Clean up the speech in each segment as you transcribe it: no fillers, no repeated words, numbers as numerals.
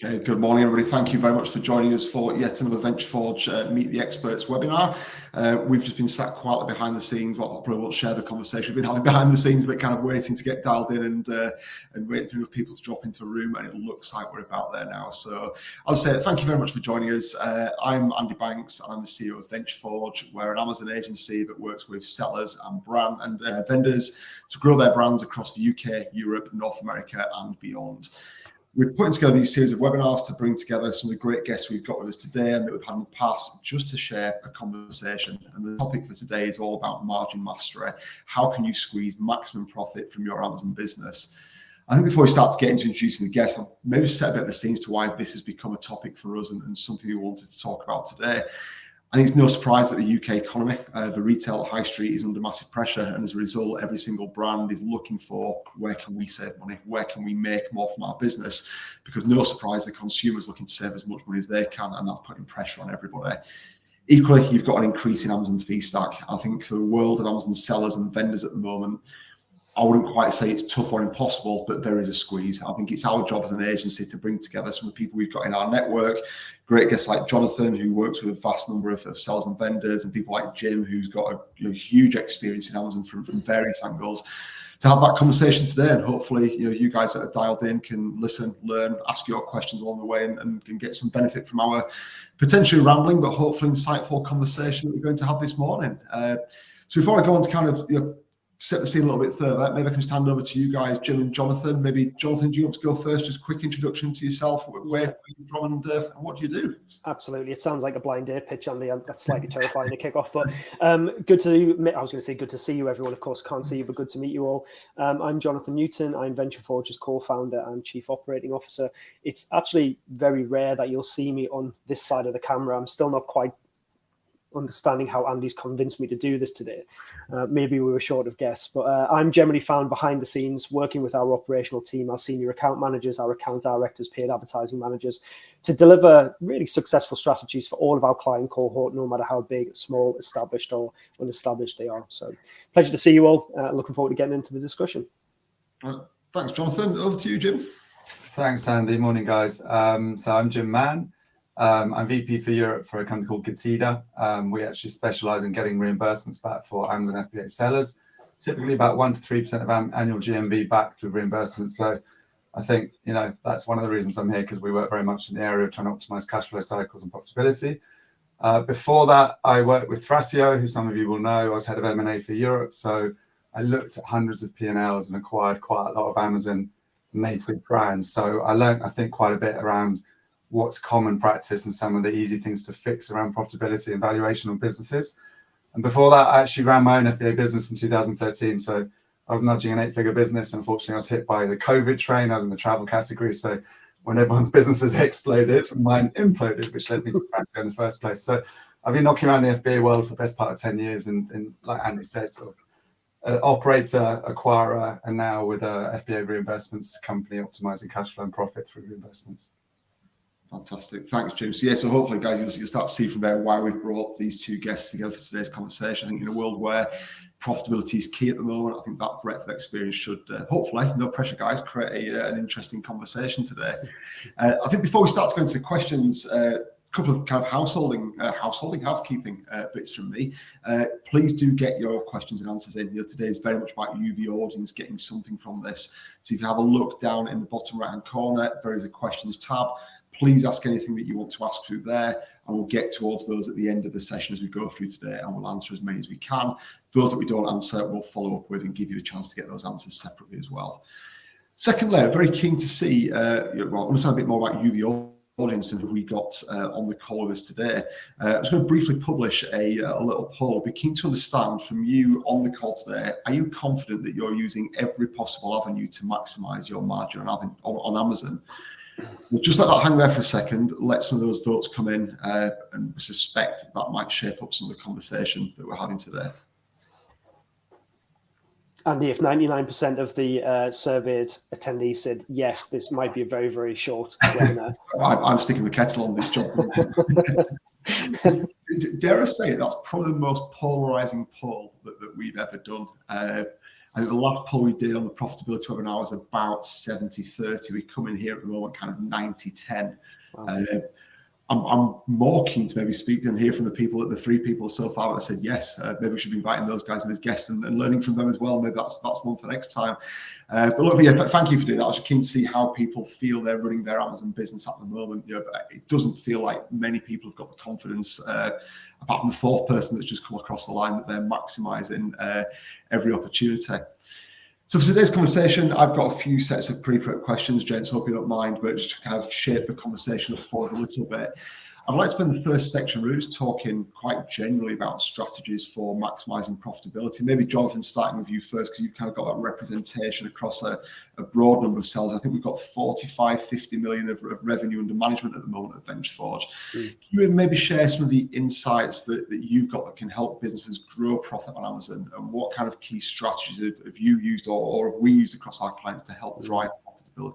Good morning, everybody. Thank you very much for joining us for yet another Venture Forge Meet the Experts webinar. We've just been sat quietly behind the scenes. Well, I probably won't share the conversation we've been having behind the scenes, but kind of waiting to get dialed in and waiting for people to drop into a room, and it looks like we're about there now. So I'll say thank you very much for joining us. I'm Andy Banks, and I'm the CEO of Venture Forge. We're an Amazon agency that works with sellers and vendors to grow their brands across the UK, Europe, North America, and beyond. We're putting together these series of webinars to bring together some of the great guests we've got with us today and that we've had in the past, just to share a conversation. And the topic for today is all about margin mastery. How can you squeeze maximum profit from your Amazon business? I think before we start to get into introducing the guests, I'll maybe set a bit of the scenes to why this has become a topic for us and something we wanted to talk about today. I think it's no surprise that the UK economy, the retail high street is under massive pressure, and as a result, every single brand is looking for where can we save money, where can we make more from our business, because no surprise, the consumer's looking to save as much money as they can, and that's putting pressure on everybody. Equally, you've got an increase in Amazon fee stack. I think for the world of Amazon sellers and vendors at the moment, I wouldn't quite say it's tough or impossible, but there is a squeeze. I think it's our job as an agency to bring together some of the people we've got in our network, great guests like Jonathan, who works with a vast number of sellers and vendors, and people like Jim, who's got a huge experience in Amazon from various angles, to have that conversation today. And hopefully, you guys that are dialed in can listen, learn, ask your questions along the way, and can get some benefit from our potentially rambling, but hopefully insightful conversation that we're going to have this morning. So before I go on to kind of set the scene a little bit further, maybe I can just hand over to you guys, Jim and Jonathan. Maybe Jonathan, do you want to go first? Just a quick introduction to yourself, where are you from, and what do you do? Absolutely. It sounds like a blind date pitch, Andy. That's slightly terrifying to kick off, but good to see you, everyone. Of course, can't see you, but good to meet you all. I'm Jonathan Newton. I'm Venture Forge's co-founder and chief operating officer. It's actually very rare that you'll see me on this side of the camera. I'm still not quite understanding how Andy's convinced me to do this today. Maybe we were short of guests, but I'm generally found behind the scenes working with our operational team, our senior account managers, our account directors, paid advertising managers, to deliver really successful strategies for all of our client cohort, no matter how big, small, established or unestablished they are. So pleasure to see you all. Looking forward to getting into the discussion. Thanks, Jonathan. Over to you, Jim. Thanks, Andy. Morning, guys. So I'm Jim Mann. I'm VP for Europe for a company called Getida. We actually specialize in getting reimbursements back for Amazon FBA sellers, typically about 1 to 3% of annual GMV back through reimbursements. So I think, that's one of the reasons I'm here, because we work very much in the area of trying to optimize cash flow cycles and profitability. Before that, I worked with Thrasio, who some of you will know. I was head of M&A for Europe. So I looked at hundreds of P&Ls and acquired quite a lot of Amazon native brands. So I learned, I think, quite a bit around what's common practice and some of the easy things to fix around profitability and valuation of businesses. And before that, I actually ran my own FBA business from 2013. So I was nudging an 8-figure business. Unfortunately, I was hit by the COVID train. I was in the travel category. So when everyone's businesses exploded, mine imploded, which led me to Thrasio in the first place. So I've been knocking around the FBA world for the best part of 10 years. And like Andy said, sort of operator, acquirer, and now with a FBA reimbursements company optimizing cash flow and profit through reimbursements. Fantastic. Thanks, Jim. So hopefully, guys, you'll start to see from there why we've brought these two guests together for today's conversation. I think in a world where profitability is key at the moment, I think that breadth of experience should, hopefully, no pressure, guys, create an interesting conversation today. I think before we start to go into the questions, a couple of kind of housekeeping bits from me. Please do get your questions and answers in. Today is very much about you, the audience, getting something from this. So if you have a look down in the bottom right-hand corner, there is a questions tab. Please ask anything that you want to ask through there, and we'll get towards those at the end of the session as we go through today, and we'll answer as many as we can. Those that we don't answer, we'll follow up with and give you a chance to get those answers separately as well. Secondly, I'm very keen to see, understand a bit more about you, the audience, and who we got on the call with us today. I'm just going to briefly publish a little poll. Be keen to understand from you on the call today, are you confident that you're using every possible avenue to maximize your margin on Amazon? We'll just let that hang there for a second, let some of those votes come in, and suspect that might shape up some of the conversation that we're having today. Andy, if 99% of the surveyed attendees said yes, this might be a very, very short webinar. I'm sticking the kettle on this job. Dare I say, that's probably the most polarizing poll that we've ever done. I think the last poll we did on the profitability webinar was about 70-30. We come in here at the moment kind of 90-10. Wow. I'm more keen to maybe speak and hear from the 3 people so far that said yes. Maybe we should be inviting those guys in as guests and learning from them as well. Maybe that's one for next time. But look, yeah, thank you for doing that. I was keen to see how people feel they're running their Amazon business at the moment. It doesn't feel like many people have got the confidence, apart from the 4th person that's just come across the line, that they're maximising every opportunity. So for today's conversation, I've got a few sets of pre-prep questions, gents, hope you don't mind, but just to kind of shape the conversation forward a little bit. I'd like to spend the first section really just talking quite generally about strategies for maximising profitability. Maybe Jonathan, starting with you first, because you've kind of got that representation across a broad number of sellers. I think we've got 45-50 million of revenue under management at the moment at VentureForge. Can you maybe share some of the insights that you've got that can help businesses grow profit on Amazon, and what kind of key strategies have you used or have we used across our clients to help drive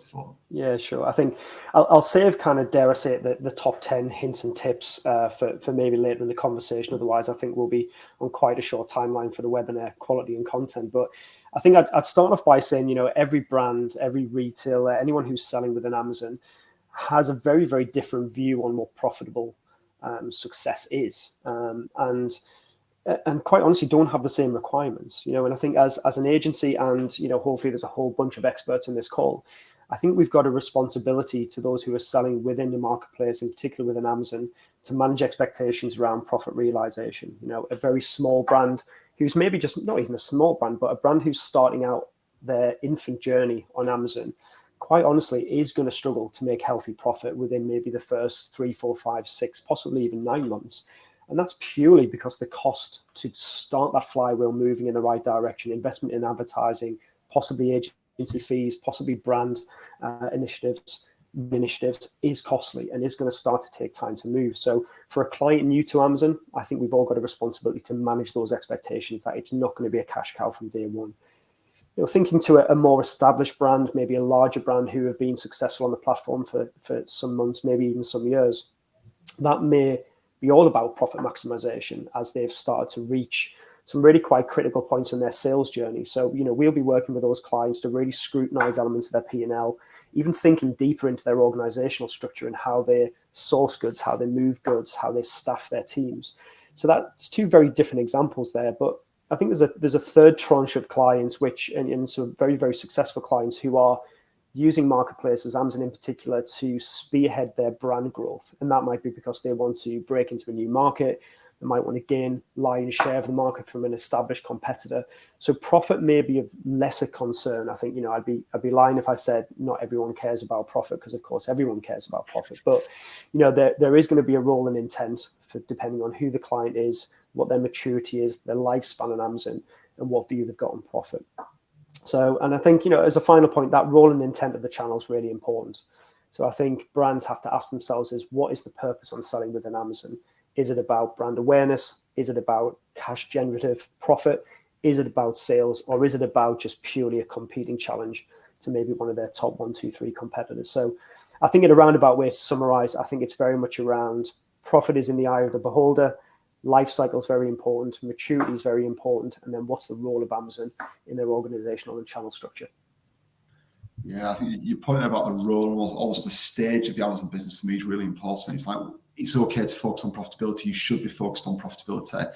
for them? Yeah, sure. I think I'll save kind of, dare I say it, the top 10 hints and tips for maybe later in the conversation. Otherwise, I think we'll be on quite a short timeline for the webinar quality and content. But I think I'd start off by saying, every brand, every retailer, anyone who's selling within Amazon has a very, very different view on what profitable success is. And quite honestly, don't have the same requirements, and I think as an agency, and, hopefully there's a whole bunch of experts in this call, I think we've got a responsibility to those who are selling within the marketplace, in particular within Amazon, to manage expectations around profit realization. A very small brand who's maybe just not even a small brand, but a brand who's starting out their infant journey on Amazon, quite honestly, is going to struggle to make healthy profit within maybe the first 3, 4, 5, 6, possibly even 9 months. And that's purely because the cost to start that flywheel moving in the right direction, investment in advertising, possibly agency fees, possibly brand initiatives is costly and is going to start to take time to move. So for a client new to Amazon, I think we've all got a responsibility to manage those expectations that it's not going to be a cash cow from day one. Thinking to a more established brand, maybe a larger brand who have been successful on the platform for some months, maybe even some years, that may be all about profit maximization as they've started to reach some really quite critical points in their sales journey. So, we'll be working with those clients to really scrutinize elements of their P&L, even thinking deeper into their organizational structure and how they source goods, how they move goods, how they staff their teams. So that's 2 very different examples there. But I think there's a third tranche of clients, and some very, very successful clients who are using marketplaces, Amazon in particular, to spearhead their brand growth. And that might be because they want to break into a new market. They might want to gain lion's share of the market from an established competitor. So profit may be of lesser concern. I think, I'd be lying if I said not everyone cares about profit, because of course everyone cares about profit. But, there is going to be a role and intent for depending on who the client is, what their maturity is, their lifespan on Amazon, and what view they've got on profit. So, and I think, as a final point, that role and intent of the channel is really important. So I think brands have to ask themselves what is the purpose on selling within Amazon? Is it about brand awareness? Is it about cash generative profit? Is it about sales? Or is it about just purely a competing challenge to maybe one of their top 1, 2, 3 competitors? So I think in a roundabout way to summarize, I think it's very much around profit is in the eye of the beholder. Life cycle is very important. Maturity is very important. And then what's the role of Amazon in their organizational and channel structure? Yeah, I think your point about the role, almost the stage of the Amazon business for me is really important. It's like, it's okay to focus on profitability. You should be focused on profitability, but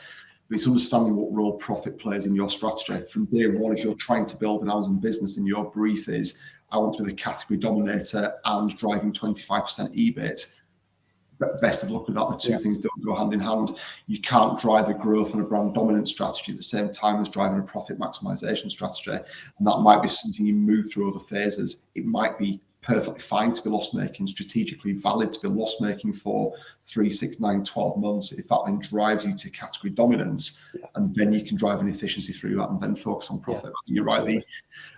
it's understanding what role profit plays in your strategy. From day one, if you're trying to build an Amazon business and your brief is, I want to be the category dominator and driving 25% EBIT, best of luck with that. The two things don't go hand in hand. You can't drive the growth on a brand dominant strategy at the same time as driving a profit maximization strategy. And that might be something you move through other phases. It might be perfectly fine to be loss-making, strategically valid to be loss-making for 3, 6, 9, 12 months. If that then drives you to category dominance, and then you can drive an efficiency through that and then focus on profit. You're right.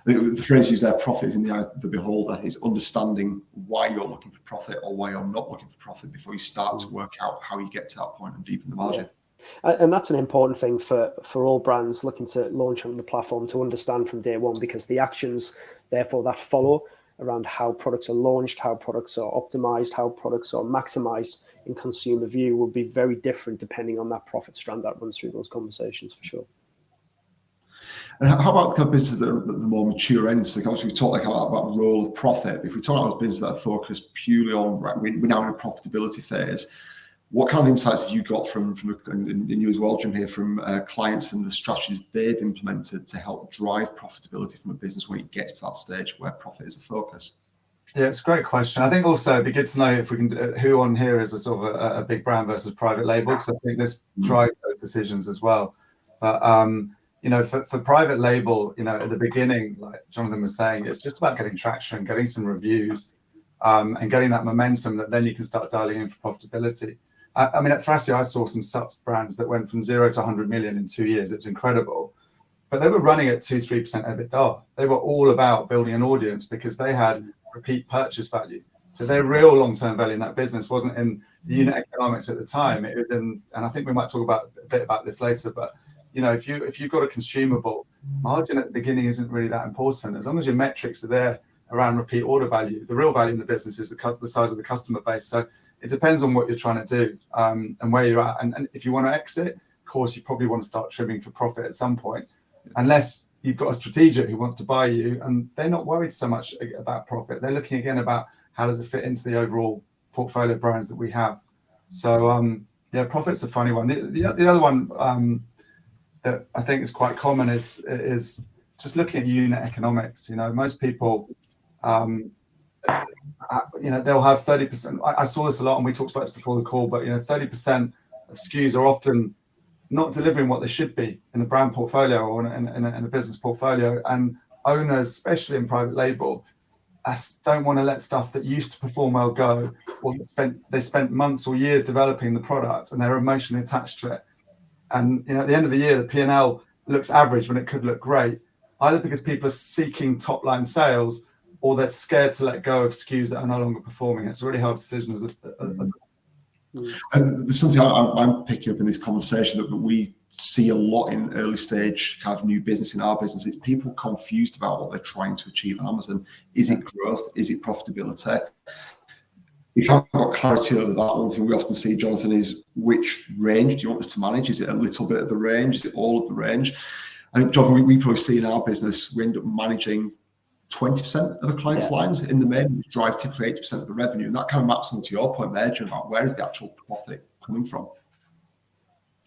The phrase used there, profit is in the eye of the beholder, is understanding why you're looking for profit or why you're not looking for profit before you start to work out how you get to that point and deepen the margin. And that's an important thing for all brands looking to launch on the platform to understand from day one, because the actions, therefore, that follow around how products are launched, how products are optimized, how products are maximized in consumer view will be very different depending on that profit strand that runs through those conversations, for sure. And how about kind of businesses that are at the more mature end? So obviously we've talked about role of profit. If we talk about businesses that are focused purely on, right, we're now in a profitability phase, what kind of insights have you got from and you as well, Jim, here, from clients and the strategies they've implemented to help drive profitability from a business when it gets to that stage where profit is a focus? Yeah, it's a great question. I think also it'd be good to know if we can, who on here is a sort of a big brand versus private label, because I think this drives those decisions as well. But you know, for private label, you know, at the beginning, like Jonathan was saying, it's just about getting traction, getting some reviews, and getting that momentum that then you can start dialing in for profitability. I mean, at Thrasio, I saw some subs brands that went from 0 to 100 million in 2 years. It was incredible. But they were running at 2-3% EBITDA. They were all about building an audience because they had repeat purchase value. So their real long-term value in that business wasn't in the unit economics at the time. It was in, and I think we might talk about a bit about this later, but you know, if you've got a consumable, margin at the beginning isn't really that important. As long as your metrics are there around repeat order value, the real value in the business is the size of the customer base. So it depends on what you're trying to do, and where you're at. And if you want to exit, of course, you probably want to start trimming for profit at some point, unless you've got a strategic who wants to buy you and they're not worried so much about profit. They're looking again about how does it fit into the overall portfolio of brands that we have. So yeah, profit's a funny one. The other one that I think is quite common is just looking at unit economics. You know, most people, you know, they'll have 30%. I saw this a lot, and we talked about this before the call, but you know, 30% of SKUs are often not delivering what they should be in a brand portfolio or in a business portfolio. And owners, especially in private label, don't want to let stuff that used to perform well go, or they spent months or years developing the product and they're emotionally attached to it. And you know, at the end of the year, the P&L looks average when it could look great, either because people are seeking top line sales or they're scared to let go of SKUs that are no longer performing. It's a really hard decision as And there's something I'm picking up in this conversation that we see a lot in early stage kind of new business in our business. It's people confused about what they're trying to achieve on Amazon. Is it growth? Is it profitability? If you haven't got clarity over that, one thing we often see, Jonathan, is which range do you want us to manage? Is it a little bit of the range? Is it all of the range? I think, Jonathan, we probably see in our business, we end up managing 20% of a client's lines in the main, which drive typically 80% of the revenue. And that kind of maps onto your point there, Jim, about where is the actual profit coming from?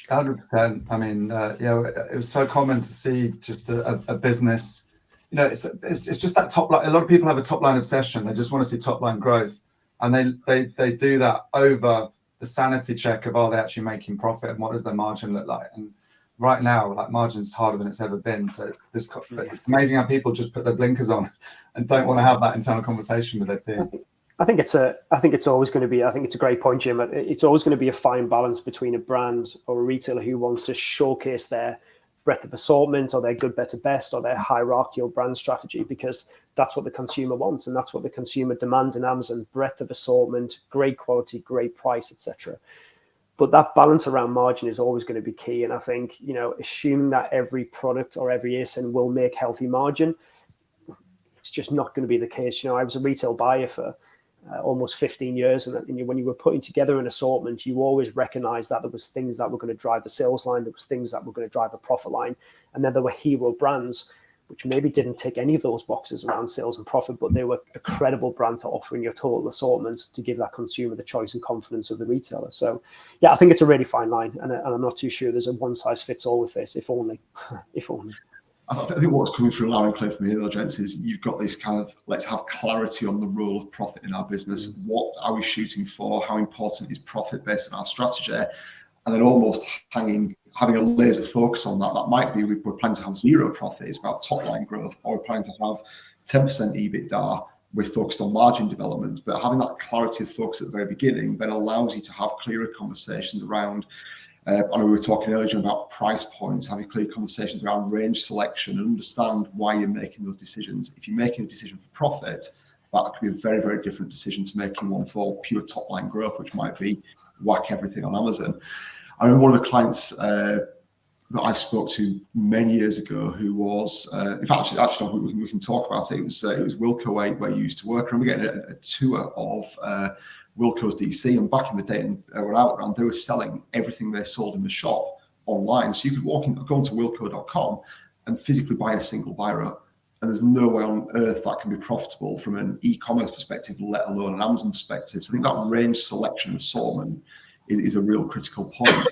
100%. I mean, yeah, it was so common to see just a business, you know, it's just that top line. A lot of people have a top line obsession. They just want to see top line growth. And they do that over the sanity check of, are they actually making profit and what does their margin look like? And right now, like, margin's harder than it's ever been. So it's amazing how people just put their blinkers on and don't want to have that internal conversation with their team. I think it's always going to be, I think it's a great point, Jim. It's always going to be a fine balance between a brand or a retailer who wants to showcase their breadth of assortment or their good, better, best, or their hierarchical brand strategy, because that's what the consumer wants and that's what the consumer demands in Amazon: breadth of assortment, great quality, great price, etc. But that balance around margin is always going to be key. And I think, you know, assuming that every product or every ASIN will make healthy margin, it's just not going to be the case. You know, I was a retail buyer for almost 15 years. And when you were putting together an assortment, you always recognized that there was things that were going to drive the sales line. There was things that were going to drive a profit line. And then there were hero brands, which maybe didn't tick any of those boxes around sales and profit, but they were a credible brand to offer in your total assortment to give that consumer the choice and confidence of the retailer. So yeah, I think it's a really fine line. And I'm not too sure there's a one size fits all with this, if only. If only. I think what's coming through loud and clear from here, though, gents, is you've got this kind of, let's have clarity on the role of profit in our business. What are we shooting for? How important is profit based on our strategy? And then almost having a laser focus on that. That might be we're planning to have zero profit, it's about top line growth, or we're planning to have 10% EBITDA, we're focused on margin development. But having that clarity of focus at the very beginning then allows you to have clearer conversations around, I know we were talking earlier about price points, having clear conversations around range selection and understand why you're making those decisions. If you're making a decision for profit, that could be a very, very different decision to making one for pure top line growth, which might be whack everything on Amazon. I remember one of the clients that I spoke to many years ago who was, in fact, actually we can talk about it. It was Wilko where you used to work. I remember getting a tour of Wilko's DC, and back in the day when I went around, they were selling everything they sold in the shop online. So you could go onto wilko.com and physically buy a single buyer up. And there's no way on earth that can be profitable from an e-commerce perspective, let alone an Amazon perspective. So I think that range, selection, assortment is a real critical point.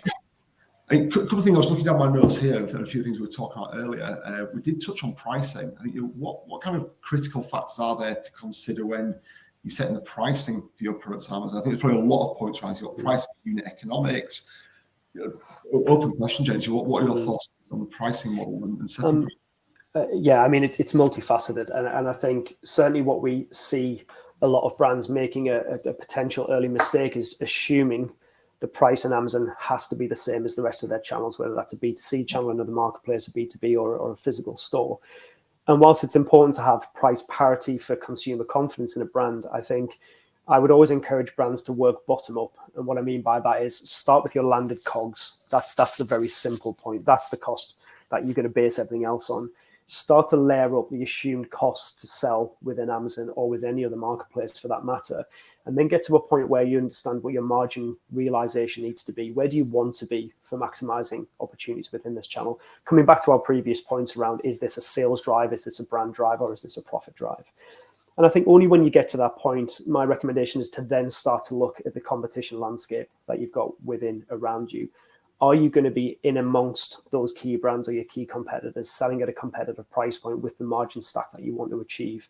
A couple of things I was looking down my notes here, and a few things we were talking about earlier. We did touch on pricing. I think, what kind of critical factors are there to consider when you're setting the pricing for your products on Amazon? I think there's probably a lot of points around. You've got pricing, unit economics. Open question, James. What are your thoughts on the pricing model and setting? Yeah, I mean, it's multifaceted, and I think certainly what we see a lot of brands making a potential early mistake is assuming the price on Amazon has to be the same as the rest of their channels, whether that's a B2C channel, another marketplace, a B2B, or a physical store. And whilst it's important to have price parity for consumer confidence in a brand, I think I would always encourage brands to work bottom up. And what I mean by that is start with your landed COGS. That's the very simple point. That's the cost that you're going to base everything else on. Start to layer up the assumed cost to sell within Amazon or with any other marketplace for that matter, and then get to a point where you understand what your margin realization needs to be. Where do you want to be for maximizing opportunities within this channel? Coming back to our previous points around, is this a sales drive? Is this a brand drive? Or is this a profit drive? And I think only when you get to that point, my recommendation is to then start to look at the competition landscape that you've got within around you. Are you going to be in amongst those key brands or your key competitors selling at a competitive price point with the margin stack that you want to achieve?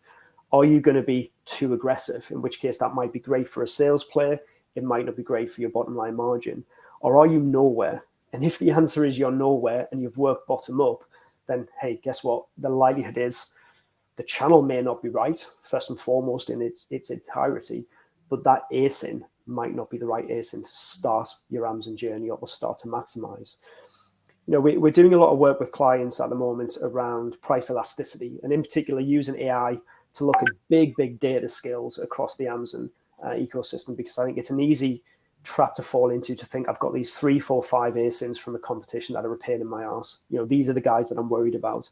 Are you going to be too aggressive? In which case that might be great for a sales player. It might not be great for your bottom line margin. Or are you nowhere? And if the answer is you're nowhere and you've worked bottom up, then hey, guess what? The likelihood is the channel may not be right, first and foremost in its entirety, but that ASIN might not be the right ASIN to start your Amazon journey or start to maximize. You know, we're doing a lot of work with clients at the moment around price elasticity, and in particular using AI to look at big data skills across the Amazon ecosystem, because I think it's an easy trap to fall into to think I've got these 3, 4, 5 ASINs from the competition that are a pain in my arse. You know, these are the guys that I'm worried about.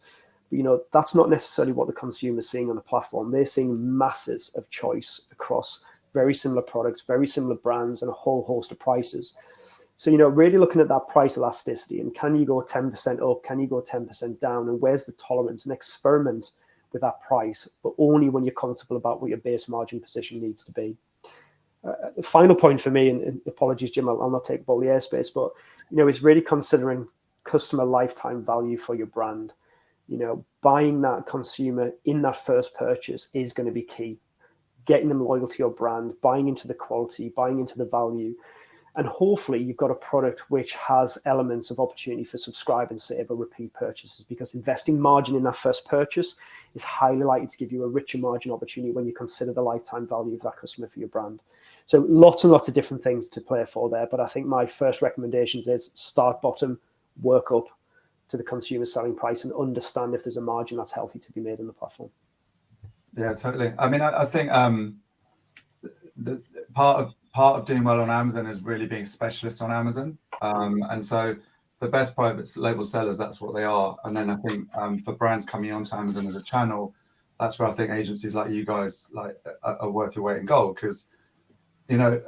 But, you know, that's not necessarily what the consumer's seeing on the platform. They're seeing masses of choice across very similar products, very similar brands, and a whole host of prices. So, you know, really looking at that price elasticity and can you go 10% up? Can you go 10% down? And where's the tolerance? And experiment with that price, but only when you're comfortable about what your base margin position needs to be. The final point for me, and apologies, Jim, I'll not take up all the airspace, but, you know, it's really considering customer lifetime value for your brand. You know, buying that consumer in that first purchase is going to be key. Getting them loyal to your brand, buying into the quality, buying into the value. And hopefully you've got a product which has elements of opportunity for subscribe and save or repeat purchases, because investing margin in that first purchase is highly likely to give you a richer margin opportunity when you consider the lifetime value of that customer for your brand. So lots and lots of different things to play for there. But I think my first recommendations is start bottom, work up to the consumer selling price, and understand if there's a margin that's healthy to be made on the platform. Yeah, totally. I mean, I think the part of doing well on Amazon is really being a specialist on Amazon. And so the best private label sellers, that's what they are. And then I think for brands coming onto Amazon as a channel, that's where I think agencies like you guys are worth your weight in gold. Because, you know,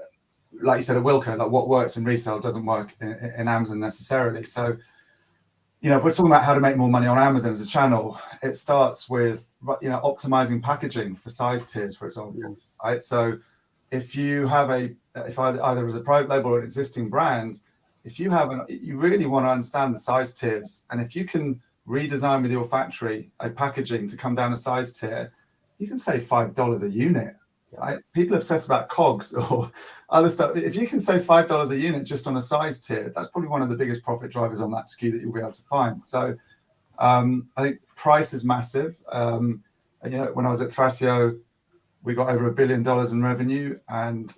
like you said at Wilco, like what works in resale doesn't work in Amazon necessarily. So, you know, if we're talking about how to make more money on Amazon as a channel, it starts with, you know, optimizing packaging for size tiers, for example. Yes. Right. So if you have either as a private label or an existing brand, if you have you really want to understand the size tiers, and if you can redesign with your factory a packaging to come down a size tier, you can save $5 a unit. Right? People obsess about COGS or other stuff. If you can save $5 a unit just on a size tier, that's probably one of the biggest profit drivers on that SKU that you'll be able to find. So I think price is massive. You know, when I was at Thrasio, we got over $1 billion in revenue, and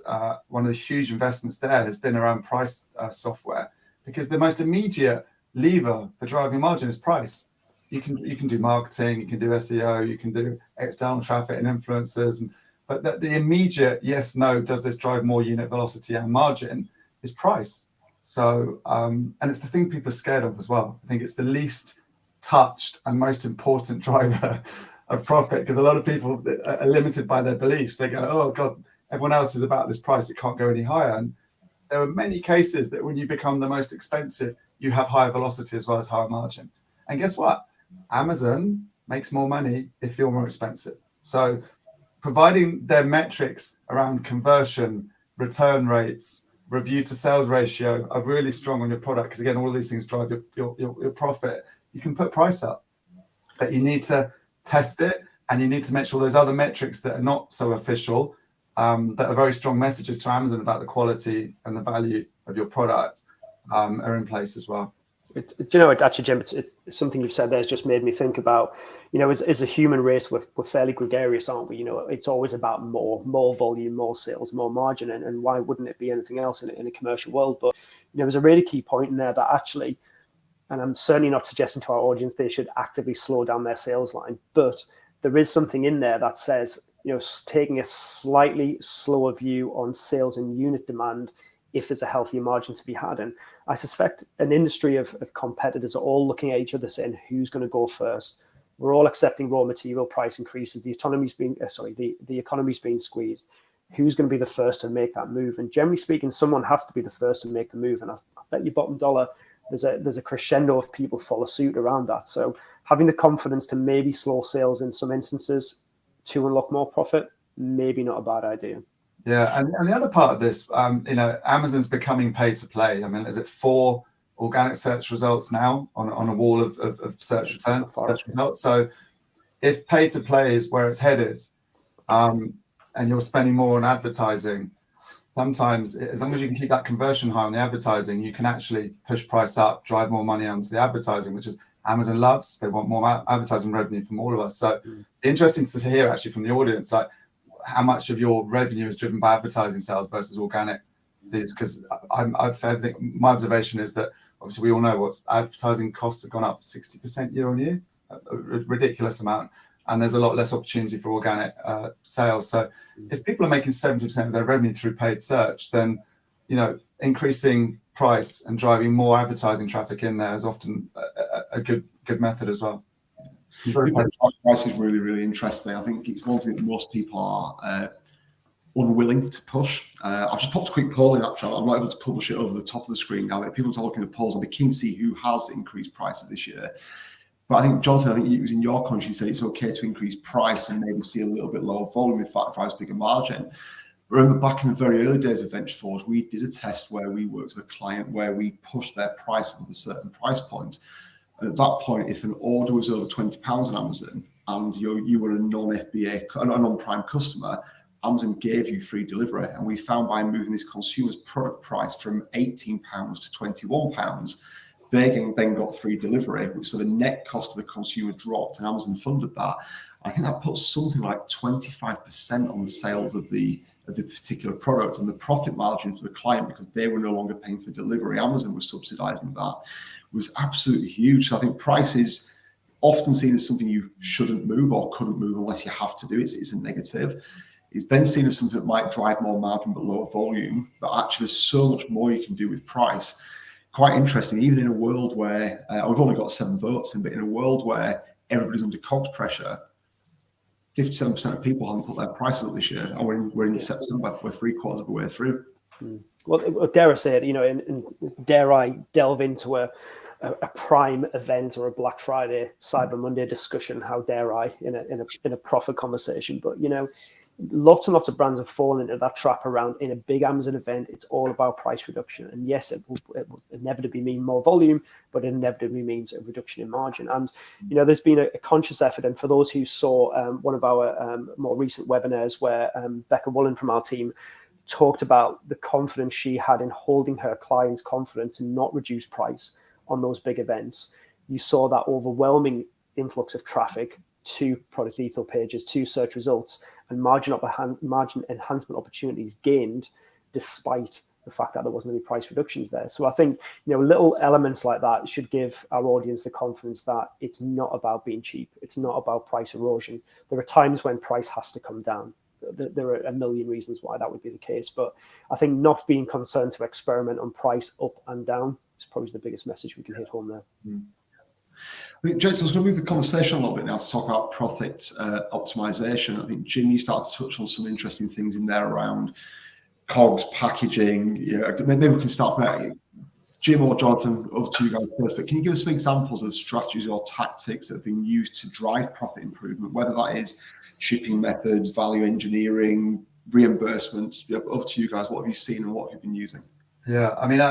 one of the huge investments there has been around price software, because the most immediate lever for driving margin is price. You can do marketing, you can do SEO, you can do external traffic and influencers, but the immediate yes, no, does this drive more unit velocity and margin is price. So, and it's the thing people are scared of as well. I think it's the least touched and most important driver of profit, because a lot of people are limited by their beliefs. They go, oh God, everyone else is about this price, it can't go any higher. And there are many cases that when you become the most expensive, you have higher velocity as well as higher margin. And guess what? Amazon makes more money if you're more expensive. So providing their metrics around conversion, return rates, review to sales ratio are really strong on your product, because again, all of these things drive your profit. You can put price up, but you need to test it, and you need to make sure those other metrics that are not so official, that are very strong messages to Amazon about the quality and the value of your product, are in place as well. Do you know, actually, Jim, it's something you've said there has just made me think about, as a human race, we're fairly gregarious, aren't we? It's always about more volume, more sales, more margin, and why wouldn't it be anything else in a commercial world? But there's a really key point in there that actually, and I'm certainly not suggesting to our audience they should actively slow down their sales line, but there is something in there that says, taking a slightly slower view on sales and unit demand if there's a healthier margin to be had. And I suspect an industry of competitors are all looking at each other saying, who's going to go first? We're all accepting raw material price increases. The economy's being squeezed. Who's going to be the first to make that move? And generally speaking, someone has to be the first to make the move. And I bet you bottom dollar, there's a crescendo of people follow suit around that. So having the confidence to maybe slow sales in some instances to unlock more profit, maybe not a bad idea. Yeah, and the other part of this, Amazon's becoming pay to play. I mean, is it 4 organic search results now on a wall of search results? So if pay to play is where it's headed, and you're spending more on advertising, sometimes as long as you can keep that conversion high on the advertising, you can actually push price up, drive more money onto the advertising, which is Amazon loves. They want more advertising revenue from all of us. So interesting to hear actually from the audience, like, how much of your revenue is driven by advertising sales versus organic? Because I think my observation is that obviously we all know what advertising costs have gone up 60% year on year, a ridiculous amount, and there's a lot less opportunity for organic sales. So if people are making 70% of their revenue through paid search, then increasing price and driving more advertising traffic in there is often a good method as well. Price is really, really interesting. I think it's one thing that most people are unwilling to push. I've just popped a quick poll in, actually. I'm not able to publish it over the top of the screen now. If people are looking at the polls, I'll be keen to see who has increased prices this year. But I think, Jonathan, it was in your comments, you said it's okay to increase price and maybe see a little bit lower volume if that drives bigger margin. Remember back in the very early days of Venture Forge, we did a test where we worked with a client where we pushed their price at a certain price point. And at that point, if an order was over £20 on Amazon and you were a non-FBA, a non-prime customer, Amazon gave you free delivery. And we found by moving this consumer's product price from £18 to £21, they then got free delivery, so the net cost to the consumer dropped, and Amazon funded that. I think that puts something like 25% on the sales of the particular product, and the profit margin for the client, because they were no longer paying for delivery, Amazon was subsidizing that, was absolutely huge. So I think price is often seen as something you shouldn't move or couldn't move unless you have to do it. It's a negative. It's then seen as something that might drive more margin but lower volume. But actually, there's so much more you can do with price. Quite interesting, even in a world where we've only got 7 votes in, but in a world where everybody's under COGS pressure, 57% of people haven't put their prices up this year, and we're in September, we're 3/4 of the way through. Well, dare I say it, and dare I delve into a Prime event or a Black Friday, Cyber Monday discussion? How dare I in a profit conversation? But lots and lots of brands have fallen into that trap around in a big Amazon event. It's all about price reduction, and yes, it will inevitably mean more volume, but it inevitably means a reduction in margin. And there's been a conscious effort, and for those who saw one of our more recent webinars where Becca Woolen from our team talked about the confidence she had in holding her clients confident to not reduce price on those big events, you saw that overwhelming influx of traffic to product detail pages, to search results, and margin enhancement opportunities gained despite the fact that there wasn't any price reductions there. So I think little elements like that should give our audience the confidence that it's not about being cheap. It's not about price erosion. There are times when price has to come down. There are a million reasons why that would be the case. But I think not being concerned to experiment on price up and down is probably the biggest message we can hit home there. I think, Jason, I was going to move the conversation a little bit now to talk about profit optimization. I think, Jim, you started to touch on some interesting things in there around COGS, packaging. Maybe we can start from there. Jim or Jonathan, over to you guys first, but can you give us some examples of strategies or tactics that have been used to drive profit improvement, whether that is shipping methods, value engineering, reimbursements? Over to you guys. What have you seen and what have you been using? Yeah, I mean,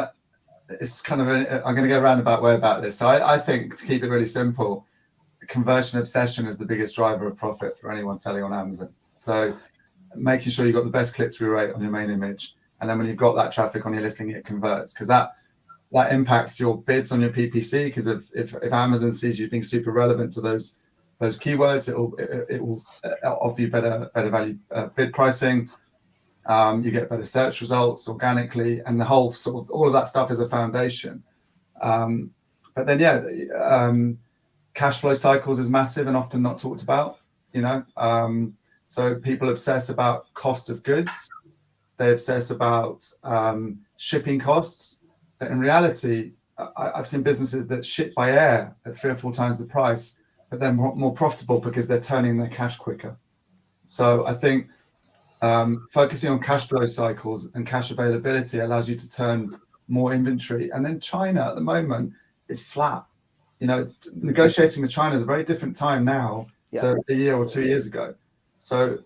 it's kind of I'm going to go roundabout way about this. So I think, to keep it really simple, conversion obsession is the biggest driver of profit for anyone selling on Amazon. So making sure you've got the best click-through rate on your main image, and then when you've got that traffic on your listing, it converts, because that impacts your bids on your PPC. Because if Amazon sees you being super relevant to those keywords, it will offer you better value bid pricing. You get better search results organically, and the whole sort of all of that stuff is a foundation. But then cash flow cycles is massive and often not talked about. So people obsess about cost of goods, they obsess about shipping costs, but in reality, I've seen businesses that ship by air at 3 or 4 times the price, but they're more profitable because they're turning their cash quicker. So I think focusing on cash flow cycles and cash availability allows you to turn more inventory. And then China at the moment is flat. Negotiating with China is a very different time now to a year or 2 years ago. So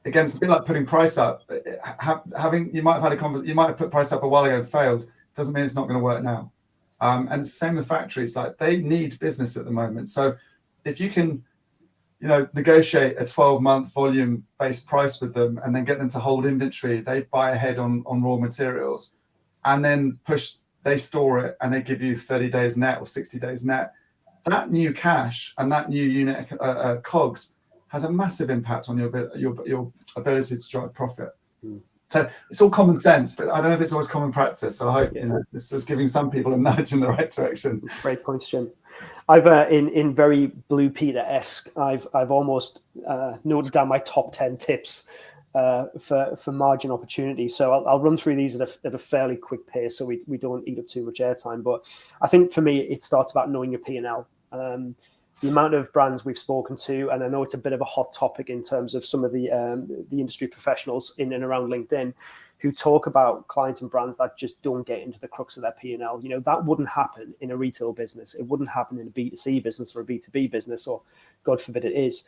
again, it's a bit like putting price up. You might have put price up a while ago and failed. Doesn't mean it's not going to work now. And it's the same with factories. Like, they need business at the moment. So if you can negotiate a 12-month volume-based price with them and then get them to hold inventory, they buy ahead on raw materials, and then they store it and they give you 30 days net or 60 days net. That new cash and that new unit COGS has a massive impact on your ability to drive profit. So it's all common sense, but I don't know if it's always common practice. So I hope this is giving some people a nudge in the right direction. Great points, Jim. I've in very Blue Peter-esque, I've almost noted down my top 10 tips for margin opportunities. So I'll run through these at a fairly quick pace, so we don't eat up too much airtime. But I think for me, it starts about knowing your P&L. The amount of brands we've spoken to, and I know it's a bit of a hot topic in terms of some of the industry professionals in and around LinkedIn, who talk about clients and brands that just don't get into the crux of their P&L. That wouldn't happen in a retail business. It wouldn't happen in a B2C business or a B2B business, or God forbid it is.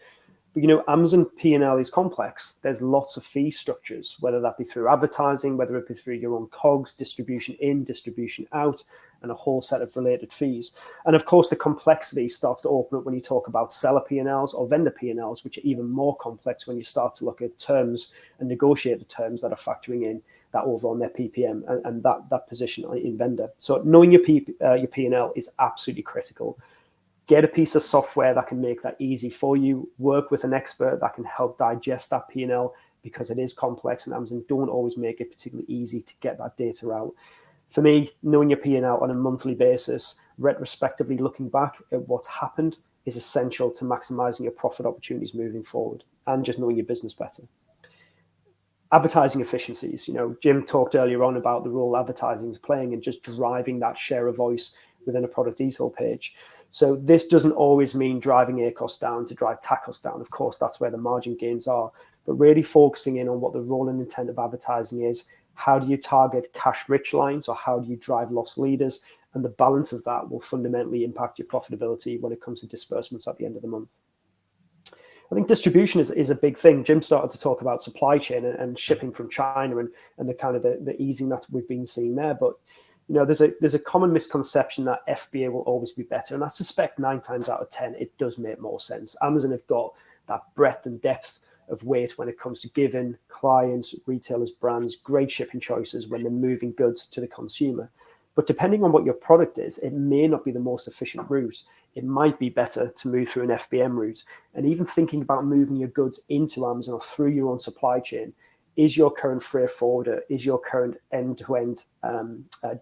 But Amazon P&L is complex. There's lots of fee structures, whether that be through advertising, whether it be through your own COGS, distribution in, distribution out, and a whole set of related fees. And of course, the complexity starts to open up when you talk about seller P&Ls or vendor P&Ls, which are even more complex when you start to look at terms and negotiate the terms that are factoring in that over on their PPM and that position in vendor. So knowing your P&L is absolutely critical. Get a piece of software that can make that easy for you. Work with an expert that can help digest that P&L, because it is complex, and Amazon don't always make it particularly easy to get that data out. For me, knowing your P&L on a monthly basis, retrospectively looking back at what's happened, is essential to maximizing your profit opportunities moving forward, and just knowing your business better. Advertising efficiencies. Jim talked earlier on about the role advertising is playing and just driving that share of voice within a product detail page. So this doesn't always mean driving air costs down to drive TAC costs down. Of course, that's where the margin gains are. But really focusing in on what the role and intent of advertising is. How do you target cash-rich lines, or how do you drive loss leaders? And the balance of that will fundamentally impact your profitability when it comes to disbursements at the end of the month. I think distribution is a big thing. Jim started to talk about supply chain and shipping from China and the kind of the easing that we've been seeing there. But there's a common misconception that FBA will always be better. And I suspect 9 times out of 10, it does make more sense. Amazon have got that breadth and depth of weight when it comes to giving clients, retailers, brands great shipping choices when they're moving goods to the consumer. But depending on what your product is, it may not be the most efficient route. It might be better to move through an FBM route. And even thinking about moving your goods into Amazon or through your own supply chain, is your current freight forwarder, is your current end-to-end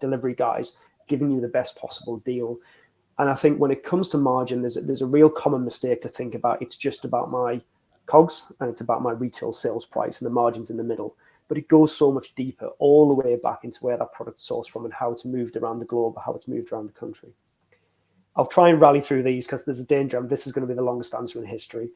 delivery guys giving you the best possible deal? And I think when it comes to margin, there's a real common mistake to think about. It's just about my COGS and it's about my retail sales price, and the margins in the middle. But it goes so much deeper, all the way back into where that product is sourced from and how it's moved around the globe, or how it's moved around the country. I'll try and rally through these because there's a danger, and this is going to be the longest answer in history.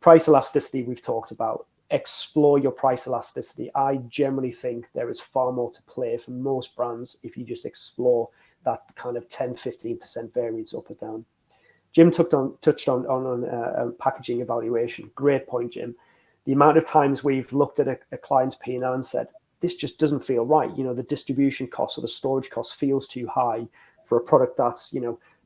Price elasticity we've talked about. explore your price elasticity. I generally think there is far more to play for most brands if you just explore that kind of 10-15% variance up or down. Jim touched on packaging evaluation. Great point, Jim. The amount of times we've looked at a client's P&L and said, this just doesn't feel right. The distribution cost or the storage cost feels too high for a product that's,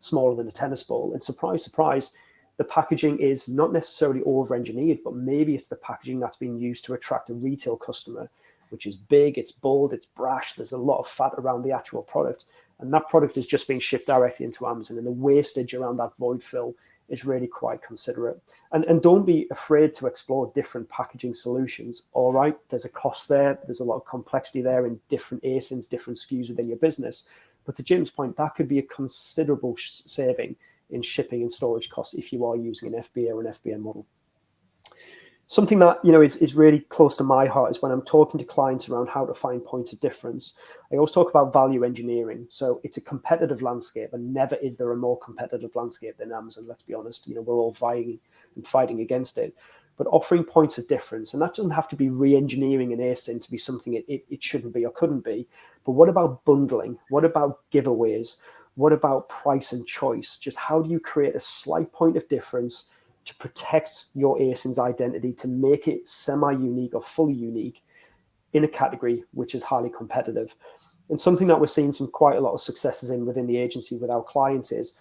smaller than a tennis ball. And surprise, surprise, the packaging is not necessarily over-engineered, but maybe it's the packaging that's been used to attract a retail customer, which is big, it's bold, it's brash, there's a lot of fat around the actual product. And that product is just being shipped directly into Amazon, and the wastage around that void fill is really quite considerate. And don't be afraid to explore different packaging solutions. All right, there's a cost there, there's a lot of complexity there in different ASINs, different SKUs within your business. But to Jim's point, that could be a considerable saving in shipping and storage costs if you are using an FBA or an FBN model. Something that is really close to my heart is when I'm talking to clients around how to find points of difference. I always talk about value engineering. So it's a competitive landscape, and never is there a more competitive landscape than Amazon. Let's be honest. We're all vying and fighting against it. But offering points of difference, and that doesn't have to be re-engineering an ASIN to be something it shouldn't be or couldn't be. But what about bundling? What about giveaways? What about price and choice? Just how do you create a slight point of difference to protect your ASIN's identity, to make it semi-unique or fully unique in a category which is highly competitive? And something that we're seeing some quite a lot of successes in within the agency with our clients is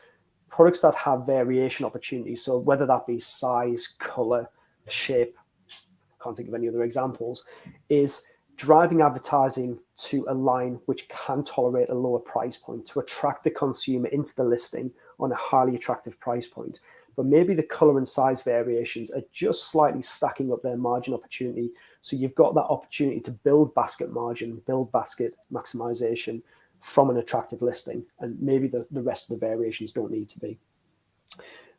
products that have variation opportunities. So whether that be size, color, shape, I can't think of any other examples, is driving advertising to a line which can tolerate a lower price point to attract the consumer into the listing on a highly attractive price point. But maybe the color and size variations are just slightly stacking up their margin opportunity. So you've got that opportunity to build basket margin, build basket maximization from an attractive listing. And maybe the rest of the variations don't need to be.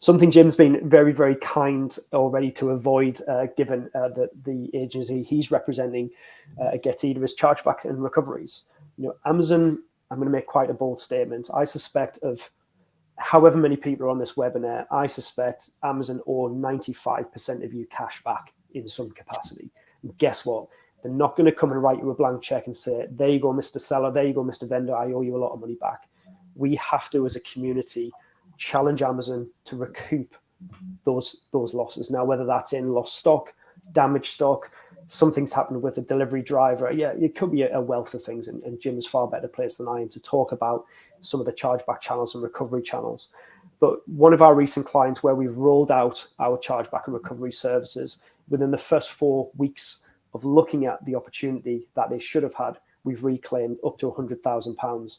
Something Jim's been very, very kind already to avoid, given that the agency he's representing at Getida is chargebacks and recoveries. Amazon, I'm going to make quite a bold statement. I suspect of however many people are on this webinar, I suspect Amazon owe 95% of you cash back in some capacity. And guess what? They're not going to come and write you a blank check and say, there you go, Mr. Seller, there you go, Mr. Vendor, I owe you a lot of money back. We have to, as a community, challenge Amazon to recoup those losses. Now, whether that's in lost stock, damaged stock, something's happened with a delivery driver. Yeah, it could be a wealth of things. And Jim is far better placed than I am to talk about some of the chargeback channels and recovery channels. But one of our recent clients where we've rolled out our chargeback and recovery services, within the first 4 weeks of looking at the opportunity that they should have had, we've reclaimed up to £100,000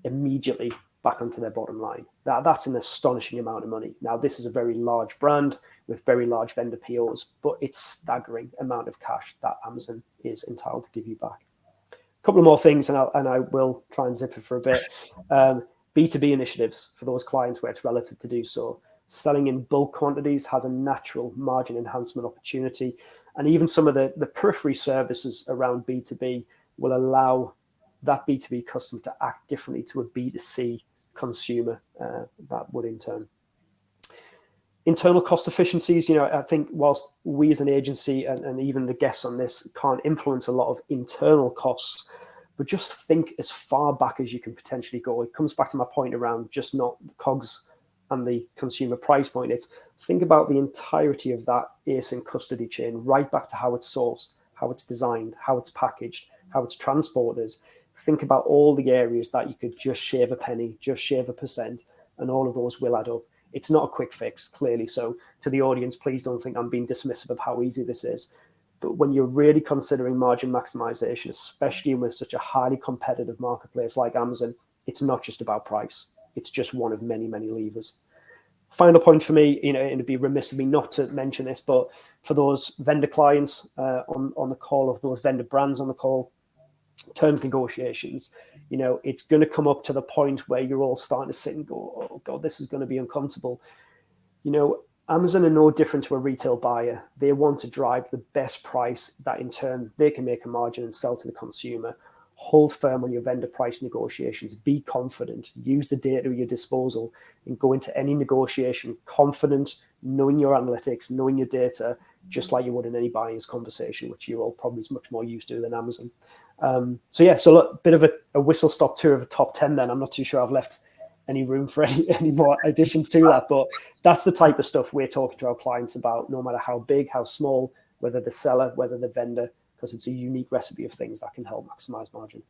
immediately back onto their bottom line. That's an astonishing amount of money. Now, this is a very large brand with very large vendor POs, but it's staggering amount of cash that Amazon is entitled to give you back. A couple of more things, and I will try and zip it for a bit. B2B initiatives for those clients where it's relative to do so. Selling in bulk quantities has a natural margin enhancement opportunity. And even some of the periphery services around B2B will allow that B2B customer to act differently to a B2C consumer. That would in turn. Internal cost efficiencies, I think whilst we as an agency and even the guests on this can't influence a lot of internal costs, but just think as far back as you can potentially go. It comes back to my point around just not the COGS and the consumer price point. It's think about the entirety of that ASIN custody chain, right back to how it's sourced, how it's designed, how it's packaged, how it's transported. Think about all the areas that you could just shave a penny, just shave a percent, and all of those will add up. It's not a quick fix, clearly. So to the audience, please don't think I'm being dismissive of how easy this is. But when you're really considering margin maximization, especially with such a highly competitive marketplace like Amazon, it's not just about price. It's just one of many, many levers. Final point for me, it'd be remiss of me not to mention this, but for those vendor clients on the call, of those vendor brands on the call, terms negotiations, it's going to come up to the point where you're all starting to sit and go, oh God, this is going to be uncomfortable. Amazon are no different to a retail buyer. They want to drive the best price that in turn they can make a margin and sell to the consumer. Hold firm on your vendor price negotiations. Be confident. Use the data at your disposal and go into any negotiation confident, knowing your analytics, knowing your data, just like you would in any buyer's conversation, which you're all probably much more used to than Amazon. So look, bit of a whistle-stop tour of a top 10 then. I'm not too sure I've left any room for any more additions to that, but that's the type of stuff we're talking to our clients about, no matter how big, how small, whether the seller, whether the vendor, because it's a unique recipe of things that can help maximize margin.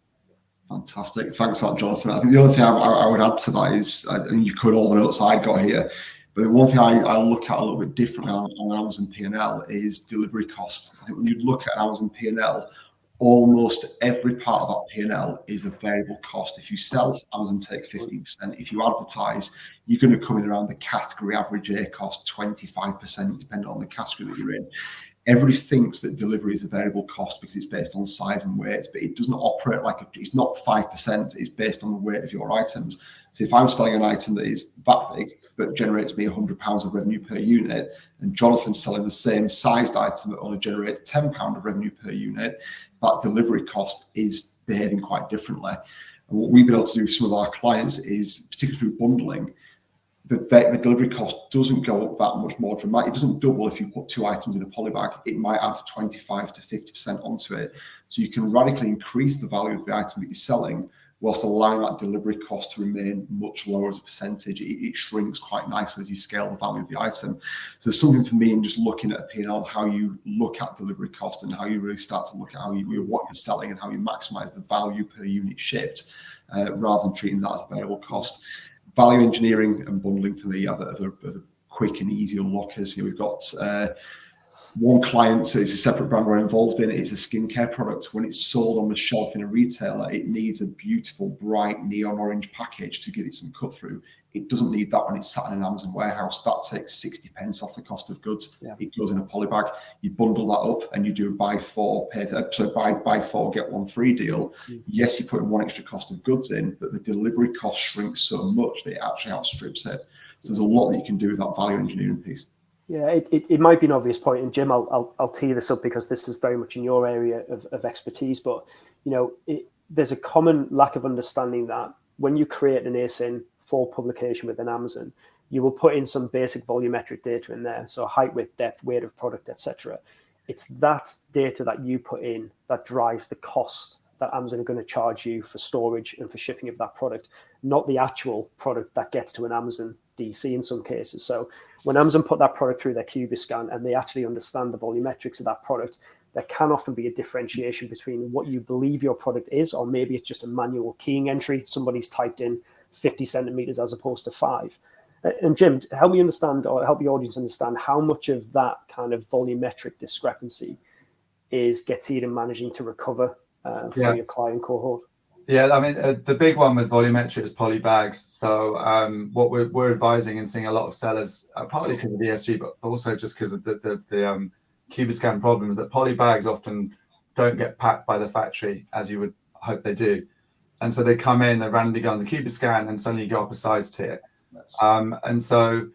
Fantastic. Thanks for that, Jonathan. I think the only thing I would add to that is, and you could all the notes I got here, but the one thing I look at a little bit differently on Amazon P&L is delivery costs. I think when you look at Amazon P&L, almost every part of that P&L is a variable cost. If you sell, Amazon take 15%. If you advertise, you're going to come in around the category average A cost, 25%, depending on the category that you're in. Everybody thinks that delivery is a variable cost because it's based on size and weight, but it doesn't operate like it's not 5%. It's based on the weight of your items. So if I'm selling an item that is that big but generates me £100 of revenue per unit, and Jonathan's selling the same sized item that only generates £10 of revenue per unit, that delivery cost is behaving quite differently. And what we've been able to do with some of our clients is, particularly through bundling, the delivery cost doesn't go up that much more dramatic. It doesn't double if you put 2 items in a polybag. It might add 25 to 50% onto it. So you can radically increase the value of the item that you're selling whilst allowing that delivery cost to remain much lower as a percentage. It shrinks quite nicely as you scale the value of the item. So there's something for me in just looking at a P&L, how you look at delivery cost and how you really start to look at how what you're selling and how you maximize the value per unit shipped, rather than treating that as a variable cost. Value engineering and bundling for me are the quick and easy unlockers. We've got one client, so it's a separate brand we're involved in. It's a skincare product. When it's sold on the shelf in a retailer, it needs a beautiful, bright neon orange package to give it some cut through. It doesn't need that when it's sat in an Amazon warehouse. That takes 60 pence off the cost of goods. Yeah. It goes in a polybag. You bundle that up and you do a buy 4, get 1 free deal. Mm-hmm. Yes, you put in 1 extra cost of goods in, but the delivery cost shrinks so much that it actually outstrips it. So there's a lot that you can do with that value engineering piece. Yeah, it might be an obvious point, and Jim, I'll tee this up because this is very much in your area of expertise. But there's a common lack of understanding that when you create an ASIN for publication within Amazon, you will put in some basic volumetric data in there, so height, width, depth, weight of product, etc. It's that data that you put in that drives the cost that Amazon are going to charge you for storage and for shipping of that product, not the actual product that gets to an Amazon DC in some cases. So when Amazon put that product through their Cubiscan and they actually understand the volumetrics of that product, there can often be a differentiation between what you believe your product is, or maybe it's just a manual keying entry. Somebody's typed in 50 centimeters as opposed to 5. And Jim, help me understand, or help the audience understand, how much of that kind of volumetric discrepancy is Getida managing to recover for your client cohort? Yeah, I mean, the big one with volumetric is polybags. So what we're advising and seeing a lot of sellers, partly because of the ESG, but also just because of the Cubiscan problems, that polybags often don't get packed by the factory as you would hope they do. And so they come in, they randomly go on the Cubiscan, and suddenly you go up a size tier. And so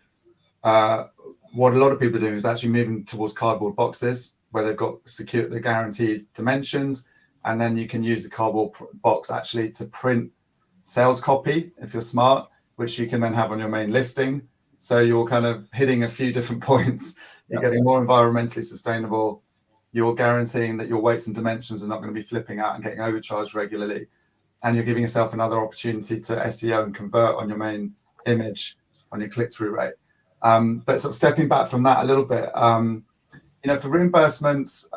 what a lot of people are doing is actually moving towards cardboard boxes where they've got the guaranteed dimensions. And then you can use the cardboard box actually to print sales copy if you're smart, which you can then have on your main listing. So you're kind of hitting a few different points. You're getting more environmentally sustainable. You're guaranteeing that your weights and dimensions are not going to be flipping out and getting overcharged regularly. And you're giving yourself another opportunity to SEO and convert on your main image on your click-through rate. But sort of stepping back from that a little bit, for reimbursements,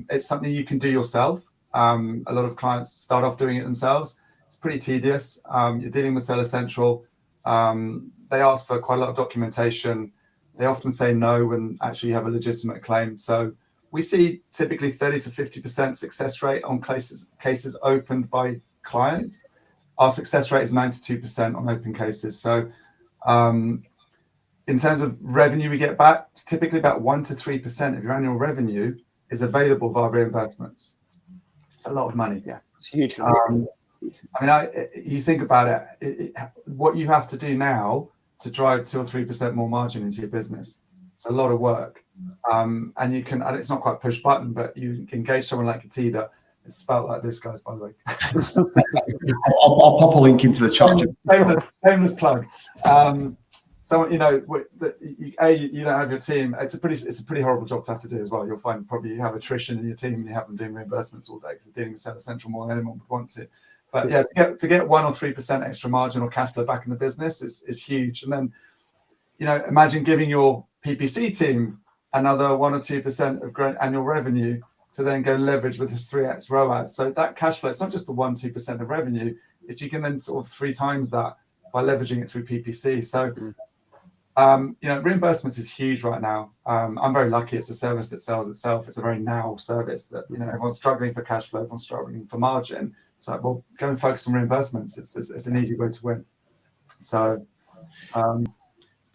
it's something you can do yourself. A lot of clients start off doing it themselves. It's pretty tedious. You're dealing with Seller Central. They ask for quite a lot of documentation. They often say no when actually you have a legitimate claim. So we see typically 30 to 50% success rate on cases opened by clients. Our success rate is 92% on open cases. So in terms of revenue we get back, it's typically about 1 to 3% of your annual revenue is available via reimbursements. It's a lot of money. Yeah, it's huge. You think about it, what you have to do now to drive 2 or 3% more margin into your business. It's a lot of work. And you can, and it's not quite push button, but you can engage someone like Getida. It's spelled like this, guys, by the way. I'll pop a link into the chat. Shameless plug. someone, you know, you don't have your team. It's a pretty horrible job to have to do as well. You'll find probably you have attrition in your team and you have them doing reimbursements all day because they're dealing with Seller Central more than anyone would want to. But yeah, to get 1 or 3% extra margin or cash flow back in the business is huge. And then, you know, imagine giving your PPC team another 1 or 2% of annual revenue to then go leverage with a 3x ROAS. So that cash flow, it's not just the 1-2% of revenue, it's you can then sort of 3 times that by leveraging it through PPC. So, you know, reimbursements is huge right now. I'm very lucky. It's a service that sells itself. It's a very now service that, you know, everyone's struggling for cash flow, everyone's struggling for margin. It's like, well, go and focus on reimbursements. It's an easy way to win. So,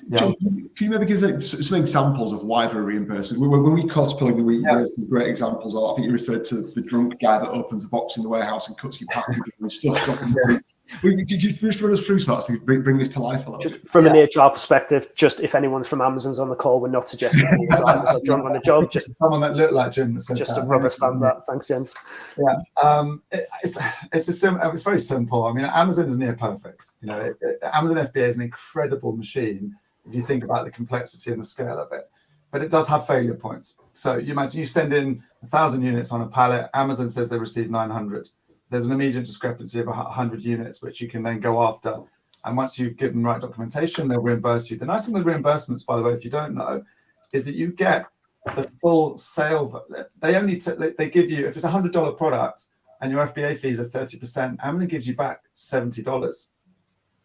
yeah. John, can you maybe give some examples of why for a reimbursement? When we caught Pilling the Week, there were some great examples. I think you referred to the drunk guy that opens a box in the warehouse and cuts your packaging and stuff. Could you just run us through some of that, bring this to life a little bit? From an HR perspective, just if anyone's from Amazon's on the call, we're not suggesting any drivers are drunk on the job. Just someone that looked like Jim. Just to rubber stamp that. Thanks, Jens. Yeah, it's very simple. I mean, Amazon is near perfect. You know, Amazon FBA is an incredible machine if you think about the complexity and the scale of it. But it does have failure points. So you imagine you send in 1,000 units on a pallet. Amazon says they received 900. There's an immediate discrepancy of 100 units, which you can then go after. And once you've given the right documentation, they'll reimburse you. The nice thing with reimbursements, by the way, if you don't know, is that you get the full sale. They give you, if it's a $100 product and your FBA fees are 30%, Amazon gives you back $70.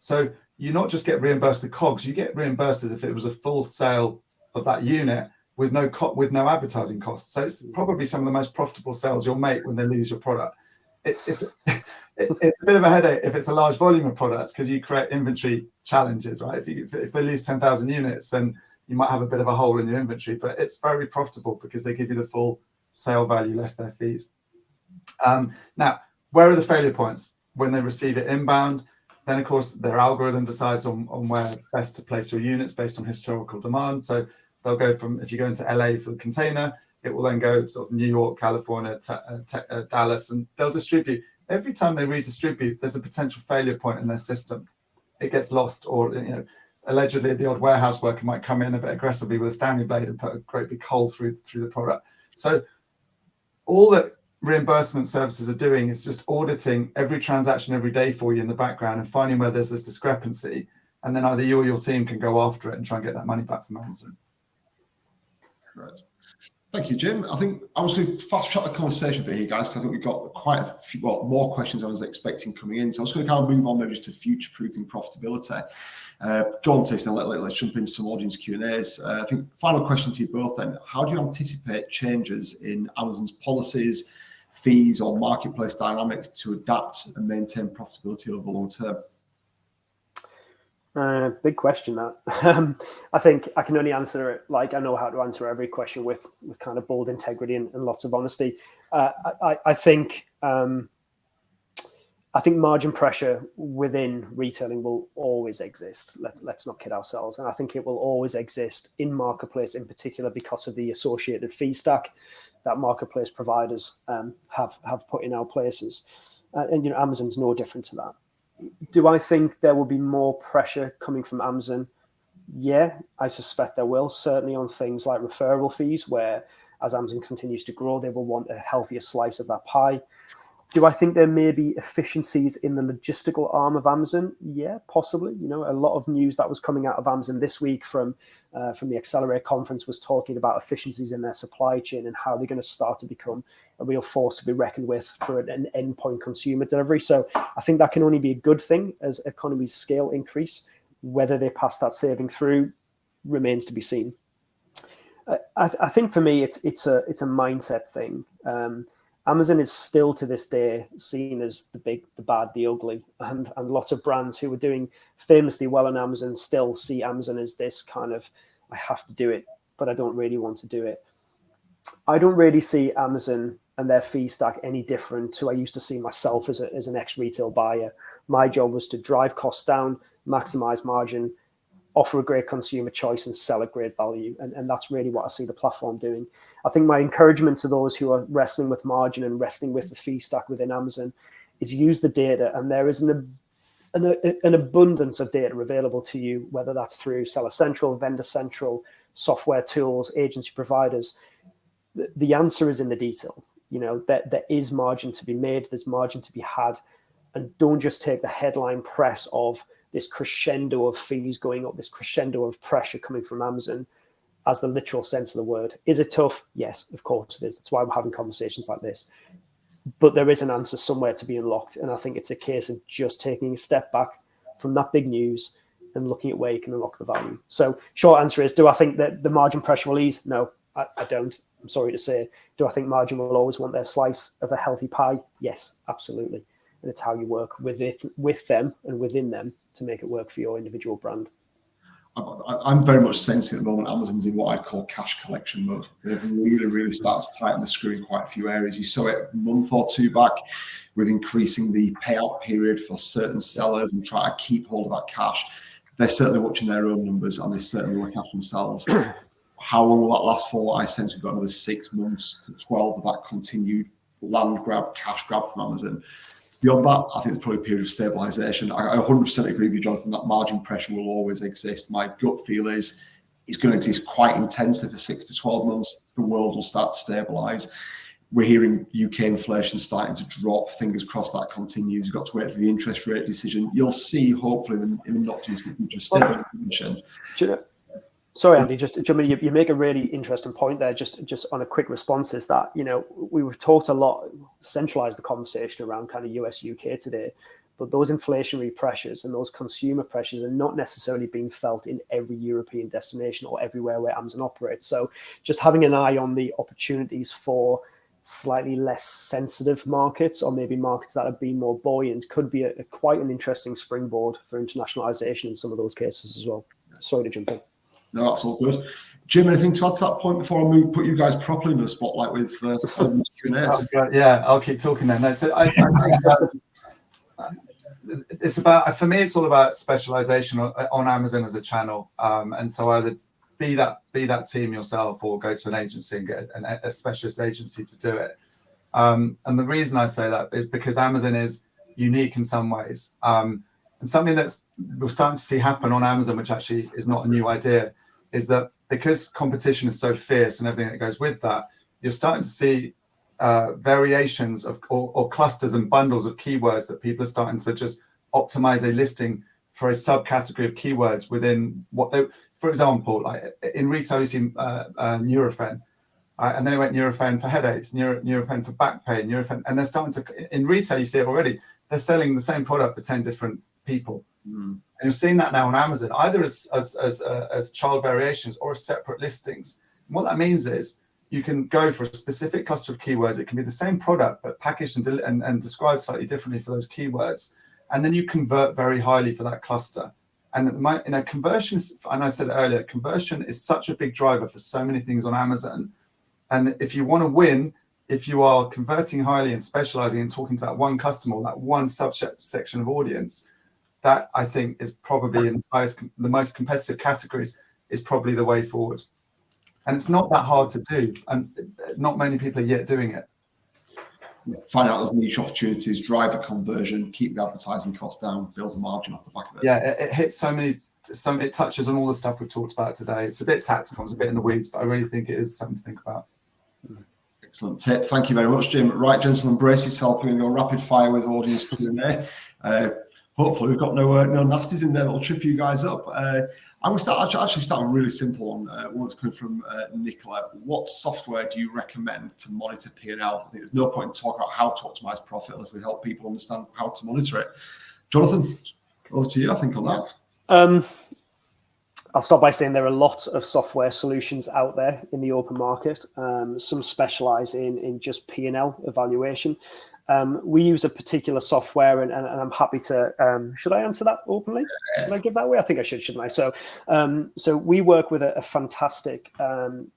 So you not just get reimbursed the COGS, you get reimbursed as if it was a full sale of that unit with no advertising costs. So it's probably some of the most profitable sales you'll make when they lose your product. It's a bit of a headache if it's a large volume of products because you create inventory challenges, right? If they lose 10,000 units, then you might have a bit of a hole in your inventory, but it's very profitable because they give you the full sale value less their fees. Now, where are the failure points? When they receive it inbound, then of course their algorithm decides on where best to place your units based on historical demand. So they'll go from, if you go into LA for the container, it will then go sort of New York, California, Dallas, and they'll distribute. Every time they redistribute, there's a potential failure point in their system. It gets lost, or, you know, allegedly the odd warehouse worker might come in a bit aggressively with a Stanley blade and put a great big hole through the product. So all that reimbursement services are doing is just auditing every transaction every day for you in the background and finding where there's this discrepancy, and then either you or your team can go after it and try and get that money back from Amazon. Right. Thank you, Jim. I think I was going to fast track the conversation a bit here, guys, because I think we've got quite a few more questions I was expecting coming in. So I was going to kind of move on maybe just to future-proofing profitability. Go on, Tis, and let's jump into some audience Q&As. I think final question to you both then. How do you anticipate changes in Amazon's policies, fees, or marketplace dynamics to adapt and maintain profitability over the long term? Big question, that. I think I can only answer it like I know how to answer every question with kind of bold integrity and lots of honesty. I think margin pressure within retailing will always exist. Let's not kid ourselves. And I think it will always exist in marketplace in particular because of the associated fee stack that marketplace providers have put in our places. And, you know, Amazon's no different to that. Do I think there will be more pressure coming from Amazon? Yeah, I suspect there will, certainly on things like referral fees, where as Amazon continues to grow, they will want a healthier slice of that pie. Do I think there may be efficiencies in the logistical arm of Amazon? Yeah, possibly. You know, a lot of news that was coming out of Amazon this week from the Accelerate conference was talking about efficiencies in their supply chain and how they're going to start to become a real force to be reckoned with for an endpoint consumer delivery. So I think that can only be a good thing as economies of scale increase. Whether they pass that saving through remains to be seen. I think for me, it's a mindset thing. Amazon is still to this day seen as the big, the bad, the ugly, and lots of brands who are doing famously well on Amazon still see Amazon as this kind of, I have to do it, but I don't really want to do it. I don't really see Amazon and their fee stack any different to I used to see myself as an ex-retail buyer. My job was to drive costs down, maximize margin, offer a great consumer choice and sell at great value. And that's really what I see the platform doing. I think my encouragement to those who are wrestling with margin and wrestling with the fee stack within Amazon is use the data. And there is an an abundance of data available to you, whether that's through Seller Central, Vendor Central, software tools, agency providers. The answer is in the detail. There is margin to be made. There's margin to be had. And don't just take the headline press of this crescendo of fees going up, this crescendo of pressure coming from Amazon as the literal sense of the word. Is it tough? Yes, of course it is. That's why we're having conversations like this. But there is an answer somewhere to be unlocked. And I think it's a case of just taking a step back from that big news and looking at where you can unlock the value. So short answer is, do I think that the margin pressure will ease? No, I don't. I'm sorry to say. Do I think margin will always want their slice of a healthy pie? Yes, absolutely. And it's how you work with them and within them to make it work for your individual brand. I'm very much sensing at the moment Amazon's in what I'd call cash collection mode. They've really started to tighten the screw in quite a few areas. You saw it a month or two back with increasing the payout period for certain sellers and try to keep hold of that cash. They're certainly watching their own numbers and they're certainly looking after themselves. How long will that last for? I sense we've got another 6 months to 12 of that continued land grab, cash grab from Amazon. Beyond that, I think there's probably a period of stabilization. I 100% agree with you, Jonathan, that margin pressure will always exist. My gut feel is it's going to exist quite intensely for 6 to 12 months. The world will start to stabilize. We're hearing UK inflation starting to drop. Fingers crossed that continues. You've got to wait for the interest rate decision. You'll see, hopefully, in the not too distant future, stabilization. Sorry, Andy, you make a really interesting point there, just on a quick response, is that, we've talked a lot, centralized the conversation around kind of US, UK today, but those inflationary pressures and those consumer pressures are not necessarily being felt in every European destination or everywhere where Amazon operates. So just having an eye on the opportunities for slightly less sensitive markets, or maybe markets that have been more buoyant, could be quite an interesting springboard for internationalization in some of those cases as well. Sorry to jump in. No, that's all good. Jim, anything to add to that point before I put you guys properly in the spotlight with Q&A? Yeah, I'll keep talking then. No, so I think it's about, for me, it's all about specialization on Amazon as a channel. And so either be that team yourself or go to an agency and get a specialist agency to do it. And the reason I say that is because Amazon is unique in some ways. And something we're starting to see happen on Amazon, which actually is not a new idea, is that because competition is so fierce and everything that goes with that, you're starting to see variations of or clusters and bundles of keywords that people are starting to just optimize a listing for a subcategory of keywords within what they, for example, like in retail, you see Nurofen, and then it went Nurofen for headaches, Nurofen for back pain, Nurofen, and they're starting to, in retail, you see it already, they're selling the same product for 10 different people. And you're seeing that now on Amazon, either as child variations or as separate listings. And what that means is you can go for a specific cluster of keywords. It can be the same product, but packaged and described slightly differently for those keywords. And then you convert very highly for that cluster. And conversions, and I said earlier, conversion is such a big driver for so many things on Amazon. And if you want to win, if you are converting highly and specializing and talking to that one customer or that one subsection of audience, that I think is probably in the most competitive categories is probably the way forward. And it's not that hard to do, and not many people are yet doing it. Find out those niche opportunities, drive the conversion, keep the advertising costs down, build the margin off the back of it. Yeah, it hits it touches on all the stuff we've talked about today. It's a bit tactical, it's a bit in the weeds, but I really think it is something to think about. Excellent tip. Thank you very much, Jim. Right, gentlemen, brace yourself. We're going to go rapid fire with audience Q&A. Hopefully we've got no nasties in there that'll trip you guys up. I will start with a really simple one. One that's coming from Nicola. What software do you recommend to monitor P&L? I think there's no point in talking about how to optimize profit unless we help people understand how to monitor it. Jonathan, over to you, I think, on that. I'll start by saying there are lots of software solutions out there in the open market. Some specialize in just P&L evaluation. We use a particular software, and I'm happy to. Should I answer that openly? Should I give that away? I think I should, shouldn't I? So we work with a fantastic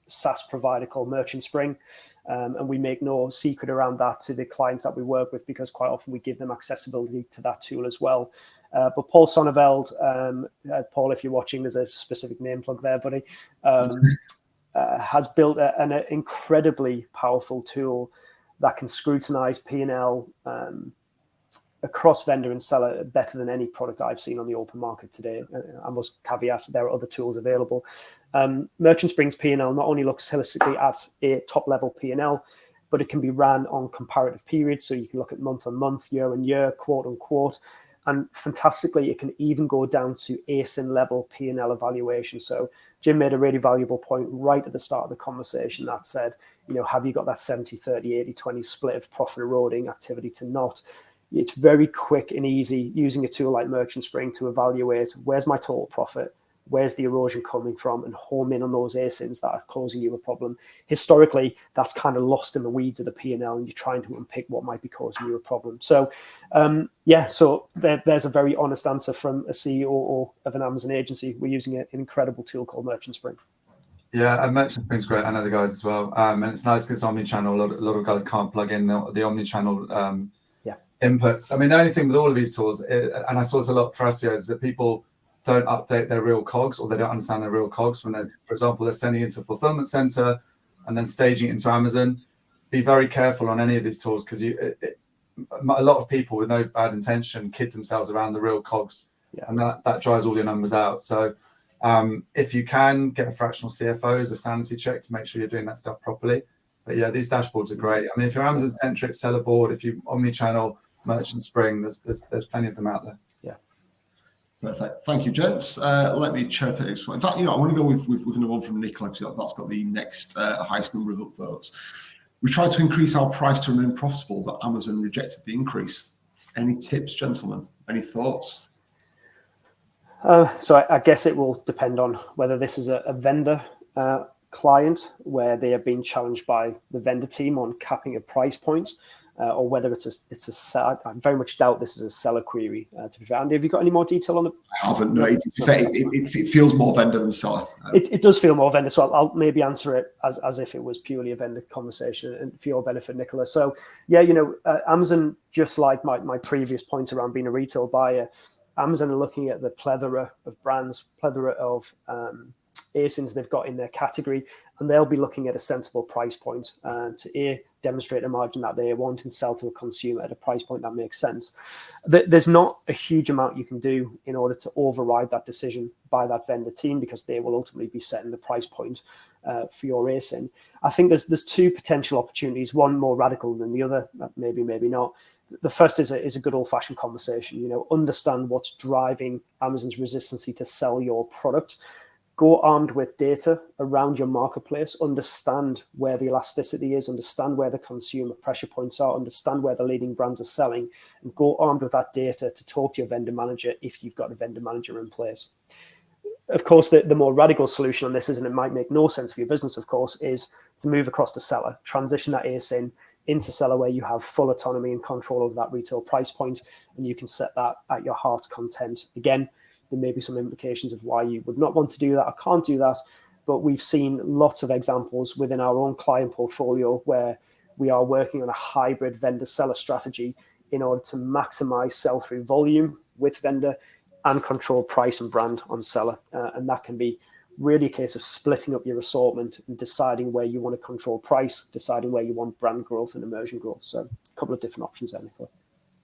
SaaS provider called Merchant Spring, and we make no secret around that to the clients that we work with, because quite often we give them accessibility to that tool as well. But Paul Sonneveld, Paul, if you're watching, there's a specific name plug there, buddy, has built an incredibly powerful tool that can scrutinize P&L across vendor and seller better than any product I've seen on the open market today. I must caveat there are other tools available. Merchant Spring's P&L not only looks holistically at a top level P&L, but it can be ran on comparative periods. So you can look at month on month, year on year, quote unquote. And fantastically, it can even go down to ASIN level P&L evaluation. So Jim made a really valuable point right at the start of the conversation that said, have you got that 70, 30, 80, 20 split of profit eroding activity to not? It's very quick and easy using a tool like Merchant Spring to evaluate where's my total profit, where's the erosion coming from, and home in on those ASINs that are causing you a problem. Historically, that's kind of lost in the weeds of the P&L, and you're trying to unpick what might be causing you a problem. So, so there's a very honest answer from a CEO of an Amazon agency. We're using an incredible tool called Merchant Spring. Yeah, and Merchant Spring's great. I know the guys as well. And it's nice because it's omni-channel. A lot of guys can't plug in the omni-channel inputs. I mean, the only thing with all of these tools, and I saw this a lot for SEO, is that people don't update their real cogs, or they don't understand their real cogs when they're, for example, they're sending it into a fulfillment center and then staging it into Amazon. Be very careful on any of these tools, because a lot of people with no bad intention kid themselves around the real cogs, and that drives all your numbers out. So if you can get a fractional CFO as a sanity check to make sure you're doing that stuff properly. But yeah, these dashboards are great. I mean, if you're Amazon centric, seller board, if you omni-channel, Merchant Spring, there's plenty of them out there. Perfect. Thank you, gents. Let me check it. In fact, I want to go with another one from Nicola, because that's got the next highest number of upvotes. We tried to increase our price to remain profitable, but Amazon rejected the increase. Any tips, gentlemen? Any thoughts? So I guess it will depend on whether this is a vendor client where they are being challenged by the vendor team on capping a price point, or whether it's a seller. I very much doubt this is a seller query. To be fair, Andy, have you got any more detail on it? I haven't. No, it feels more vendor than seller. It does feel more vendor, so I'll maybe answer it as if it was purely a vendor conversation, and for your benefit, Nicola. So Amazon, just like my previous points around being a retail buyer, Amazon are looking at the plethora of brands, plethora of ASINs they've got in their category, and they'll be looking at a sensible price point to demonstrate a margin that they want and sell to a consumer at a price point that makes sense. There's not a huge amount you can do in order to override that decision by that vendor team, because they will ultimately be setting the price point for your ASIN. I think there's two potential opportunities, one more radical than the other, maybe not. The first is a good old-fashioned conversation. Understand what's driving Amazon's resistance to sell your product. Go armed with data around your marketplace, understand where the elasticity is, understand where the consumer pressure points are, understand where the leading brands are selling, and go armed with that data to talk to your vendor manager if you've got a vendor manager in place. Of course, the more radical solution on this is, and it might make no sense for your business, of course, is to move across to seller, transition that ASIN into seller, where you have full autonomy and control over that retail price point, and you can set that at your heart's content. Again, there may be some implications of why you would not want to do that or can't do that, but we've seen lots of examples within our own client portfolio where we are working on a hybrid vendor-seller strategy in order to maximize sell-through volume with vendor and control price and brand on seller. And that can be really a case of splitting up your assortment and deciding where you want to control price, deciding where you want brand growth and immersion growth. So a couple of different options there, Nicola.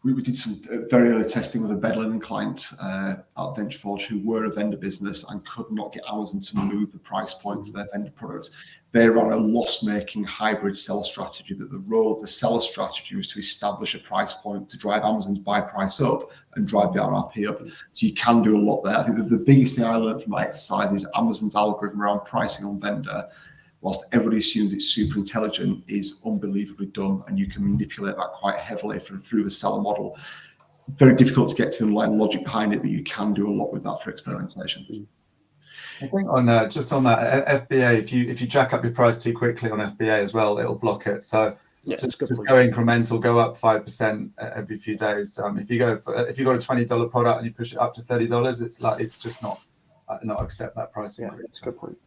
We did some very early testing with a bed linen client at Venture Forge, who were a vendor business and could not get Amazon to move the price point for their vendor products. They ran a loss-making hybrid sell strategy, but the role of the seller strategy was to establish a price point to drive Amazon's buy price up and drive the RRP up. So you can do a lot there. I think the biggest thing I learned from my exercise is Amazon's algorithm around pricing on vendor, whilst everybody assumes it's super intelligent, is unbelievably dumb, and you can manipulate that quite heavily through the seller model. Very difficult to get to the underlying logic behind it, but you can do a lot with that for experimentation. I think on just on that FBA, if you jack up your price too quickly on FBA as well, it'll block it. So just go incremental, go up 5% every few days. If you got a $20 product and you push it up to $30, it's just not accept that pricing. Yeah, that's a good point.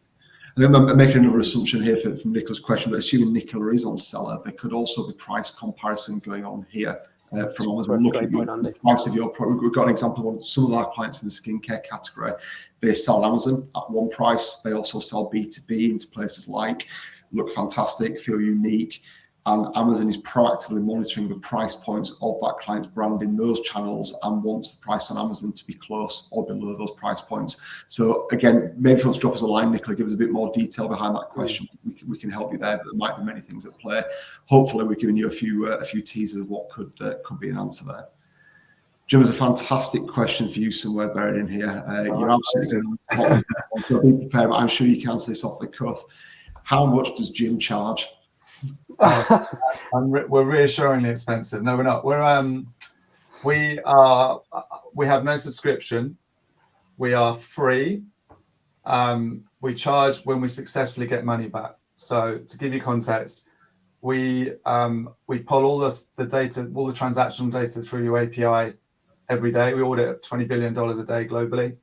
I'm making another assumption here from Nicola's question, but assuming Nicola is on seller, there could also be price comparison going on here from Amazon. Looking at the price of your product. We've got an example of some of our clients in the skincare category. They sell on Amazon at one price. They also sell B2B into places like Look Fantastic, Feel Unique. and Amazon is proactively monitoring the price points of that client's brand in those channels and wants the price on Amazon to be close or below those price points. So again, maybe if you want to drop us a line, Nicola, give us a bit more detail behind that question. We can help you there, but there might be many things at play. Hopefully we're giving you a few teasers of what could be an answer there. Jim, there's a fantastic question for you somewhere buried in here. You're absolutely going to be prepared, but I'm sure you can answer this off the cuff. How much does Jim charge? We're reassuringly expensive. No, we're not. We have no subscription. We are free. We charge when we successfully get money back. So to give you context, we pull all the data, all the transactional data through your API every day. We audit $20 billion a day globally.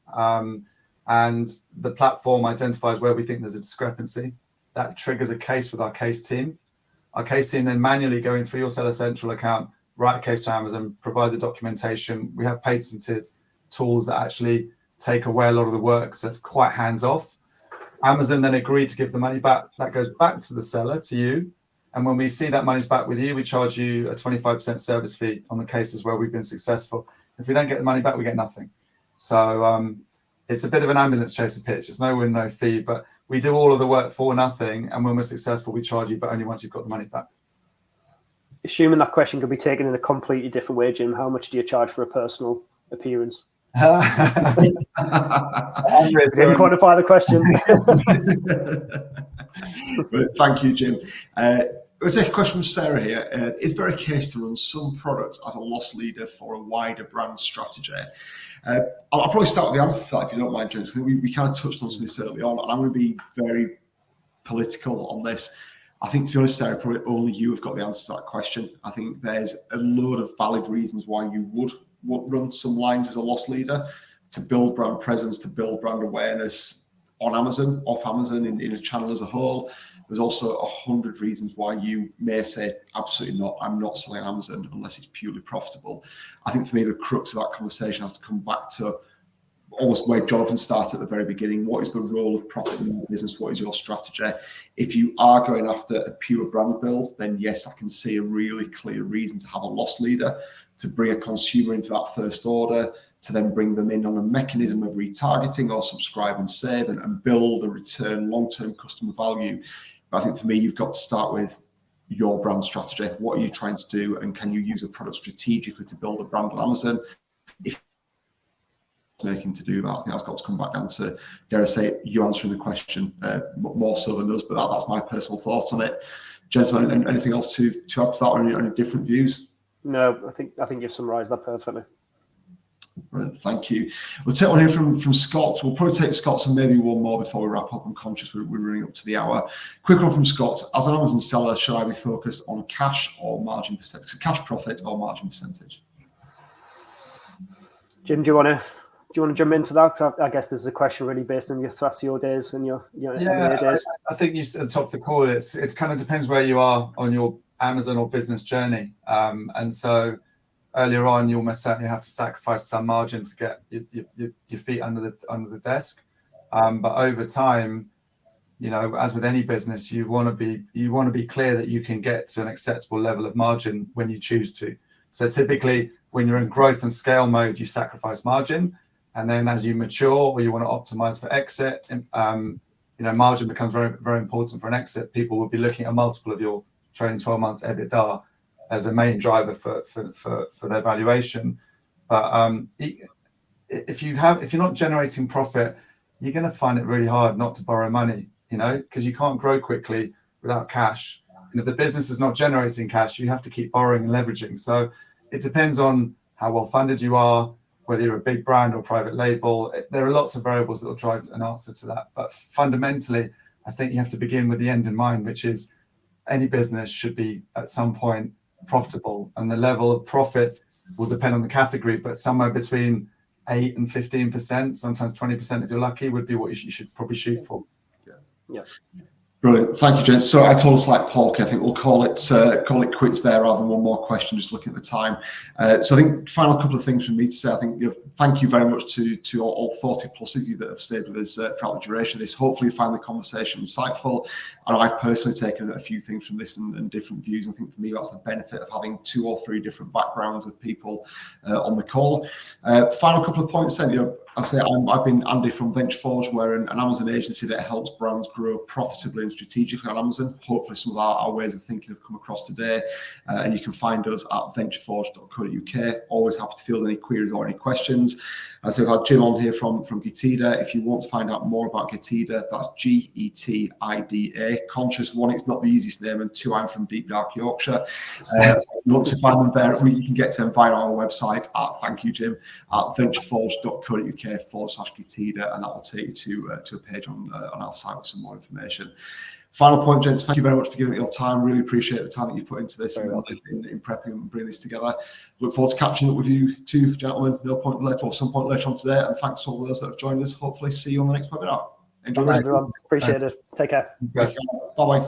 And the platform identifies where we think there's a discrepancy. That triggers a case with our case team. Our case team then manually going through your Seller Central account, write a case to Amazon, provide the documentation. We have patented tools that actually take away a lot of the work, so it's quite hands-off. Amazon then agreed to give the money back. That goes back to the seller, to you. And when we see that money's back with you, we charge you a 25% service fee on the cases where we've been successful. If we don't get the money back, we get nothing. So it's a bit of an ambulance chaser pitch. It's no win, no fee, but we do all of the work for nothing. And when we're successful, we charge you, but only once you've got the money back. Assuming that question could be taken in a completely different way, Jim, how much do you charge for a personal appearance? I didn't quantify the question. Thank you, Jim. We'll take a question from Sarah here. Is there a case to run some products as a loss leader for a wider brand strategy? I'll probably start with the answer to that, if you don't mind, James. I think we kind of touched on some of this early on, and I'm going to be very political on this. I think, to be honest, Sarah, probably only you have got the answer to that question. I think there's a load of valid reasons why you would run some lines as a loss leader, to build brand presence, to build brand awareness on Amazon, off Amazon, in a channel as a whole. There's also 100 reasons why you may say, absolutely not, I'm not selling on Amazon unless it's purely profitable. I think for me, the crux of that conversation has to come back to almost where Jonathan started at the very beginning. What is the role of profit in your business? What is your strategy? If you are going after a pure brand build, then yes, I can see a really clear reason to have a loss leader, to bring a consumer into that first order, to then bring them in on a mechanism of retargeting or subscribe and save and build a return, long-term customer value. But I think for me, you've got to start with your brand strategy. What are you trying to do? And can you use a product strategically to build a brand on Amazon? If making to do that, I think that's got to come back down to, dare I say, you answering the question more so than us, but that's my personal thoughts on it. Gentlemen, anything else to add to that, or any different views? No, I think you've summarised that perfectly. Brilliant, thank you. We'll take one here from Scott. We'll probably take Scott's and maybe one more before we wrap up. I'm conscious we're running up to the hour. Quick one from Scott. As an Amazon seller, should I be focused on cash or margin percentage? So cash profit or margin percentage? Jim, do you want to jump into that? I guess this is a question really based on your Thrasio days and your M&A days. I think you said at the top of the call, it kind of depends where you are on your Amazon or business journey. And so earlier on, you almost certainly have to sacrifice some margin to get your feet under the desk. But over time, as with any business, you want to be clear that you can get to an acceptable level of margin when you choose to. So typically, when you're in growth and scale mode, you sacrifice margin, and then as you mature or you want to optimize for exit, margin becomes very, very important for an exit. People will be looking at a multiple of your trailing 12 months EBITDA as a main driver for their valuation. But if you're not generating profit, you're going to find it really hard not to borrow money, because you can't grow quickly without cash. And if the business is not generating cash, you have to keep borrowing and leveraging. So it depends on how well funded you are, whether you're a big brand or private label. There are lots of variables that will drive an answer to that. But fundamentally, I think you have to begin with the end in mind, which is any business should be at some point profitable, and the level of profit will depend on the category, but somewhere between 8 and 15%, sometimes 20% if you're lucky, would be what you should probably shoot for. Yeah. Brilliant. Thank you, gents. So I told us like Porky, I think we'll call it quits there rather than one more question, just looking at the time. So I think final couple of things from me to say. I think thank you very much to all 40 plus of you that have stayed with us throughout the duration of this. Hopefully you find the conversation insightful. And I've personally taken a few things from this and different views. I think for me, that's the benefit of having 2 or 3 different backgrounds of people on the call. Final couple of points then, I've been Andy from VentureForge. We're an Amazon agency that helps brands grow profitably and strategically on Amazon. Hopefully some of our ways of thinking have come across today, and you can find us at ventureforge.co.uk. Always happy to field any queries or any questions. As I've had Jim on here from Getida. If you want to find out more about Getida, that's Getida. Conscious, 1, it's not the easiest name, and 2, I'm from deep dark Yorkshire. If you want to find them there, you can get to them via our website at, thank you Jim, at ventureforge.co.uk/Getida, and that will take you to a page on our site with some more information. Final point, gents, thank you very much for giving it your time. Really appreciate the time that you've put into this in prepping and bringing this together. Look forward to catching up with you 2 gentlemen, some point later on today. And thanks to all those that have joined us. Hopefully see you on the next webinar. Enjoy. Thanks, everyone. Appreciate it. Take care. Yes. Bye-bye.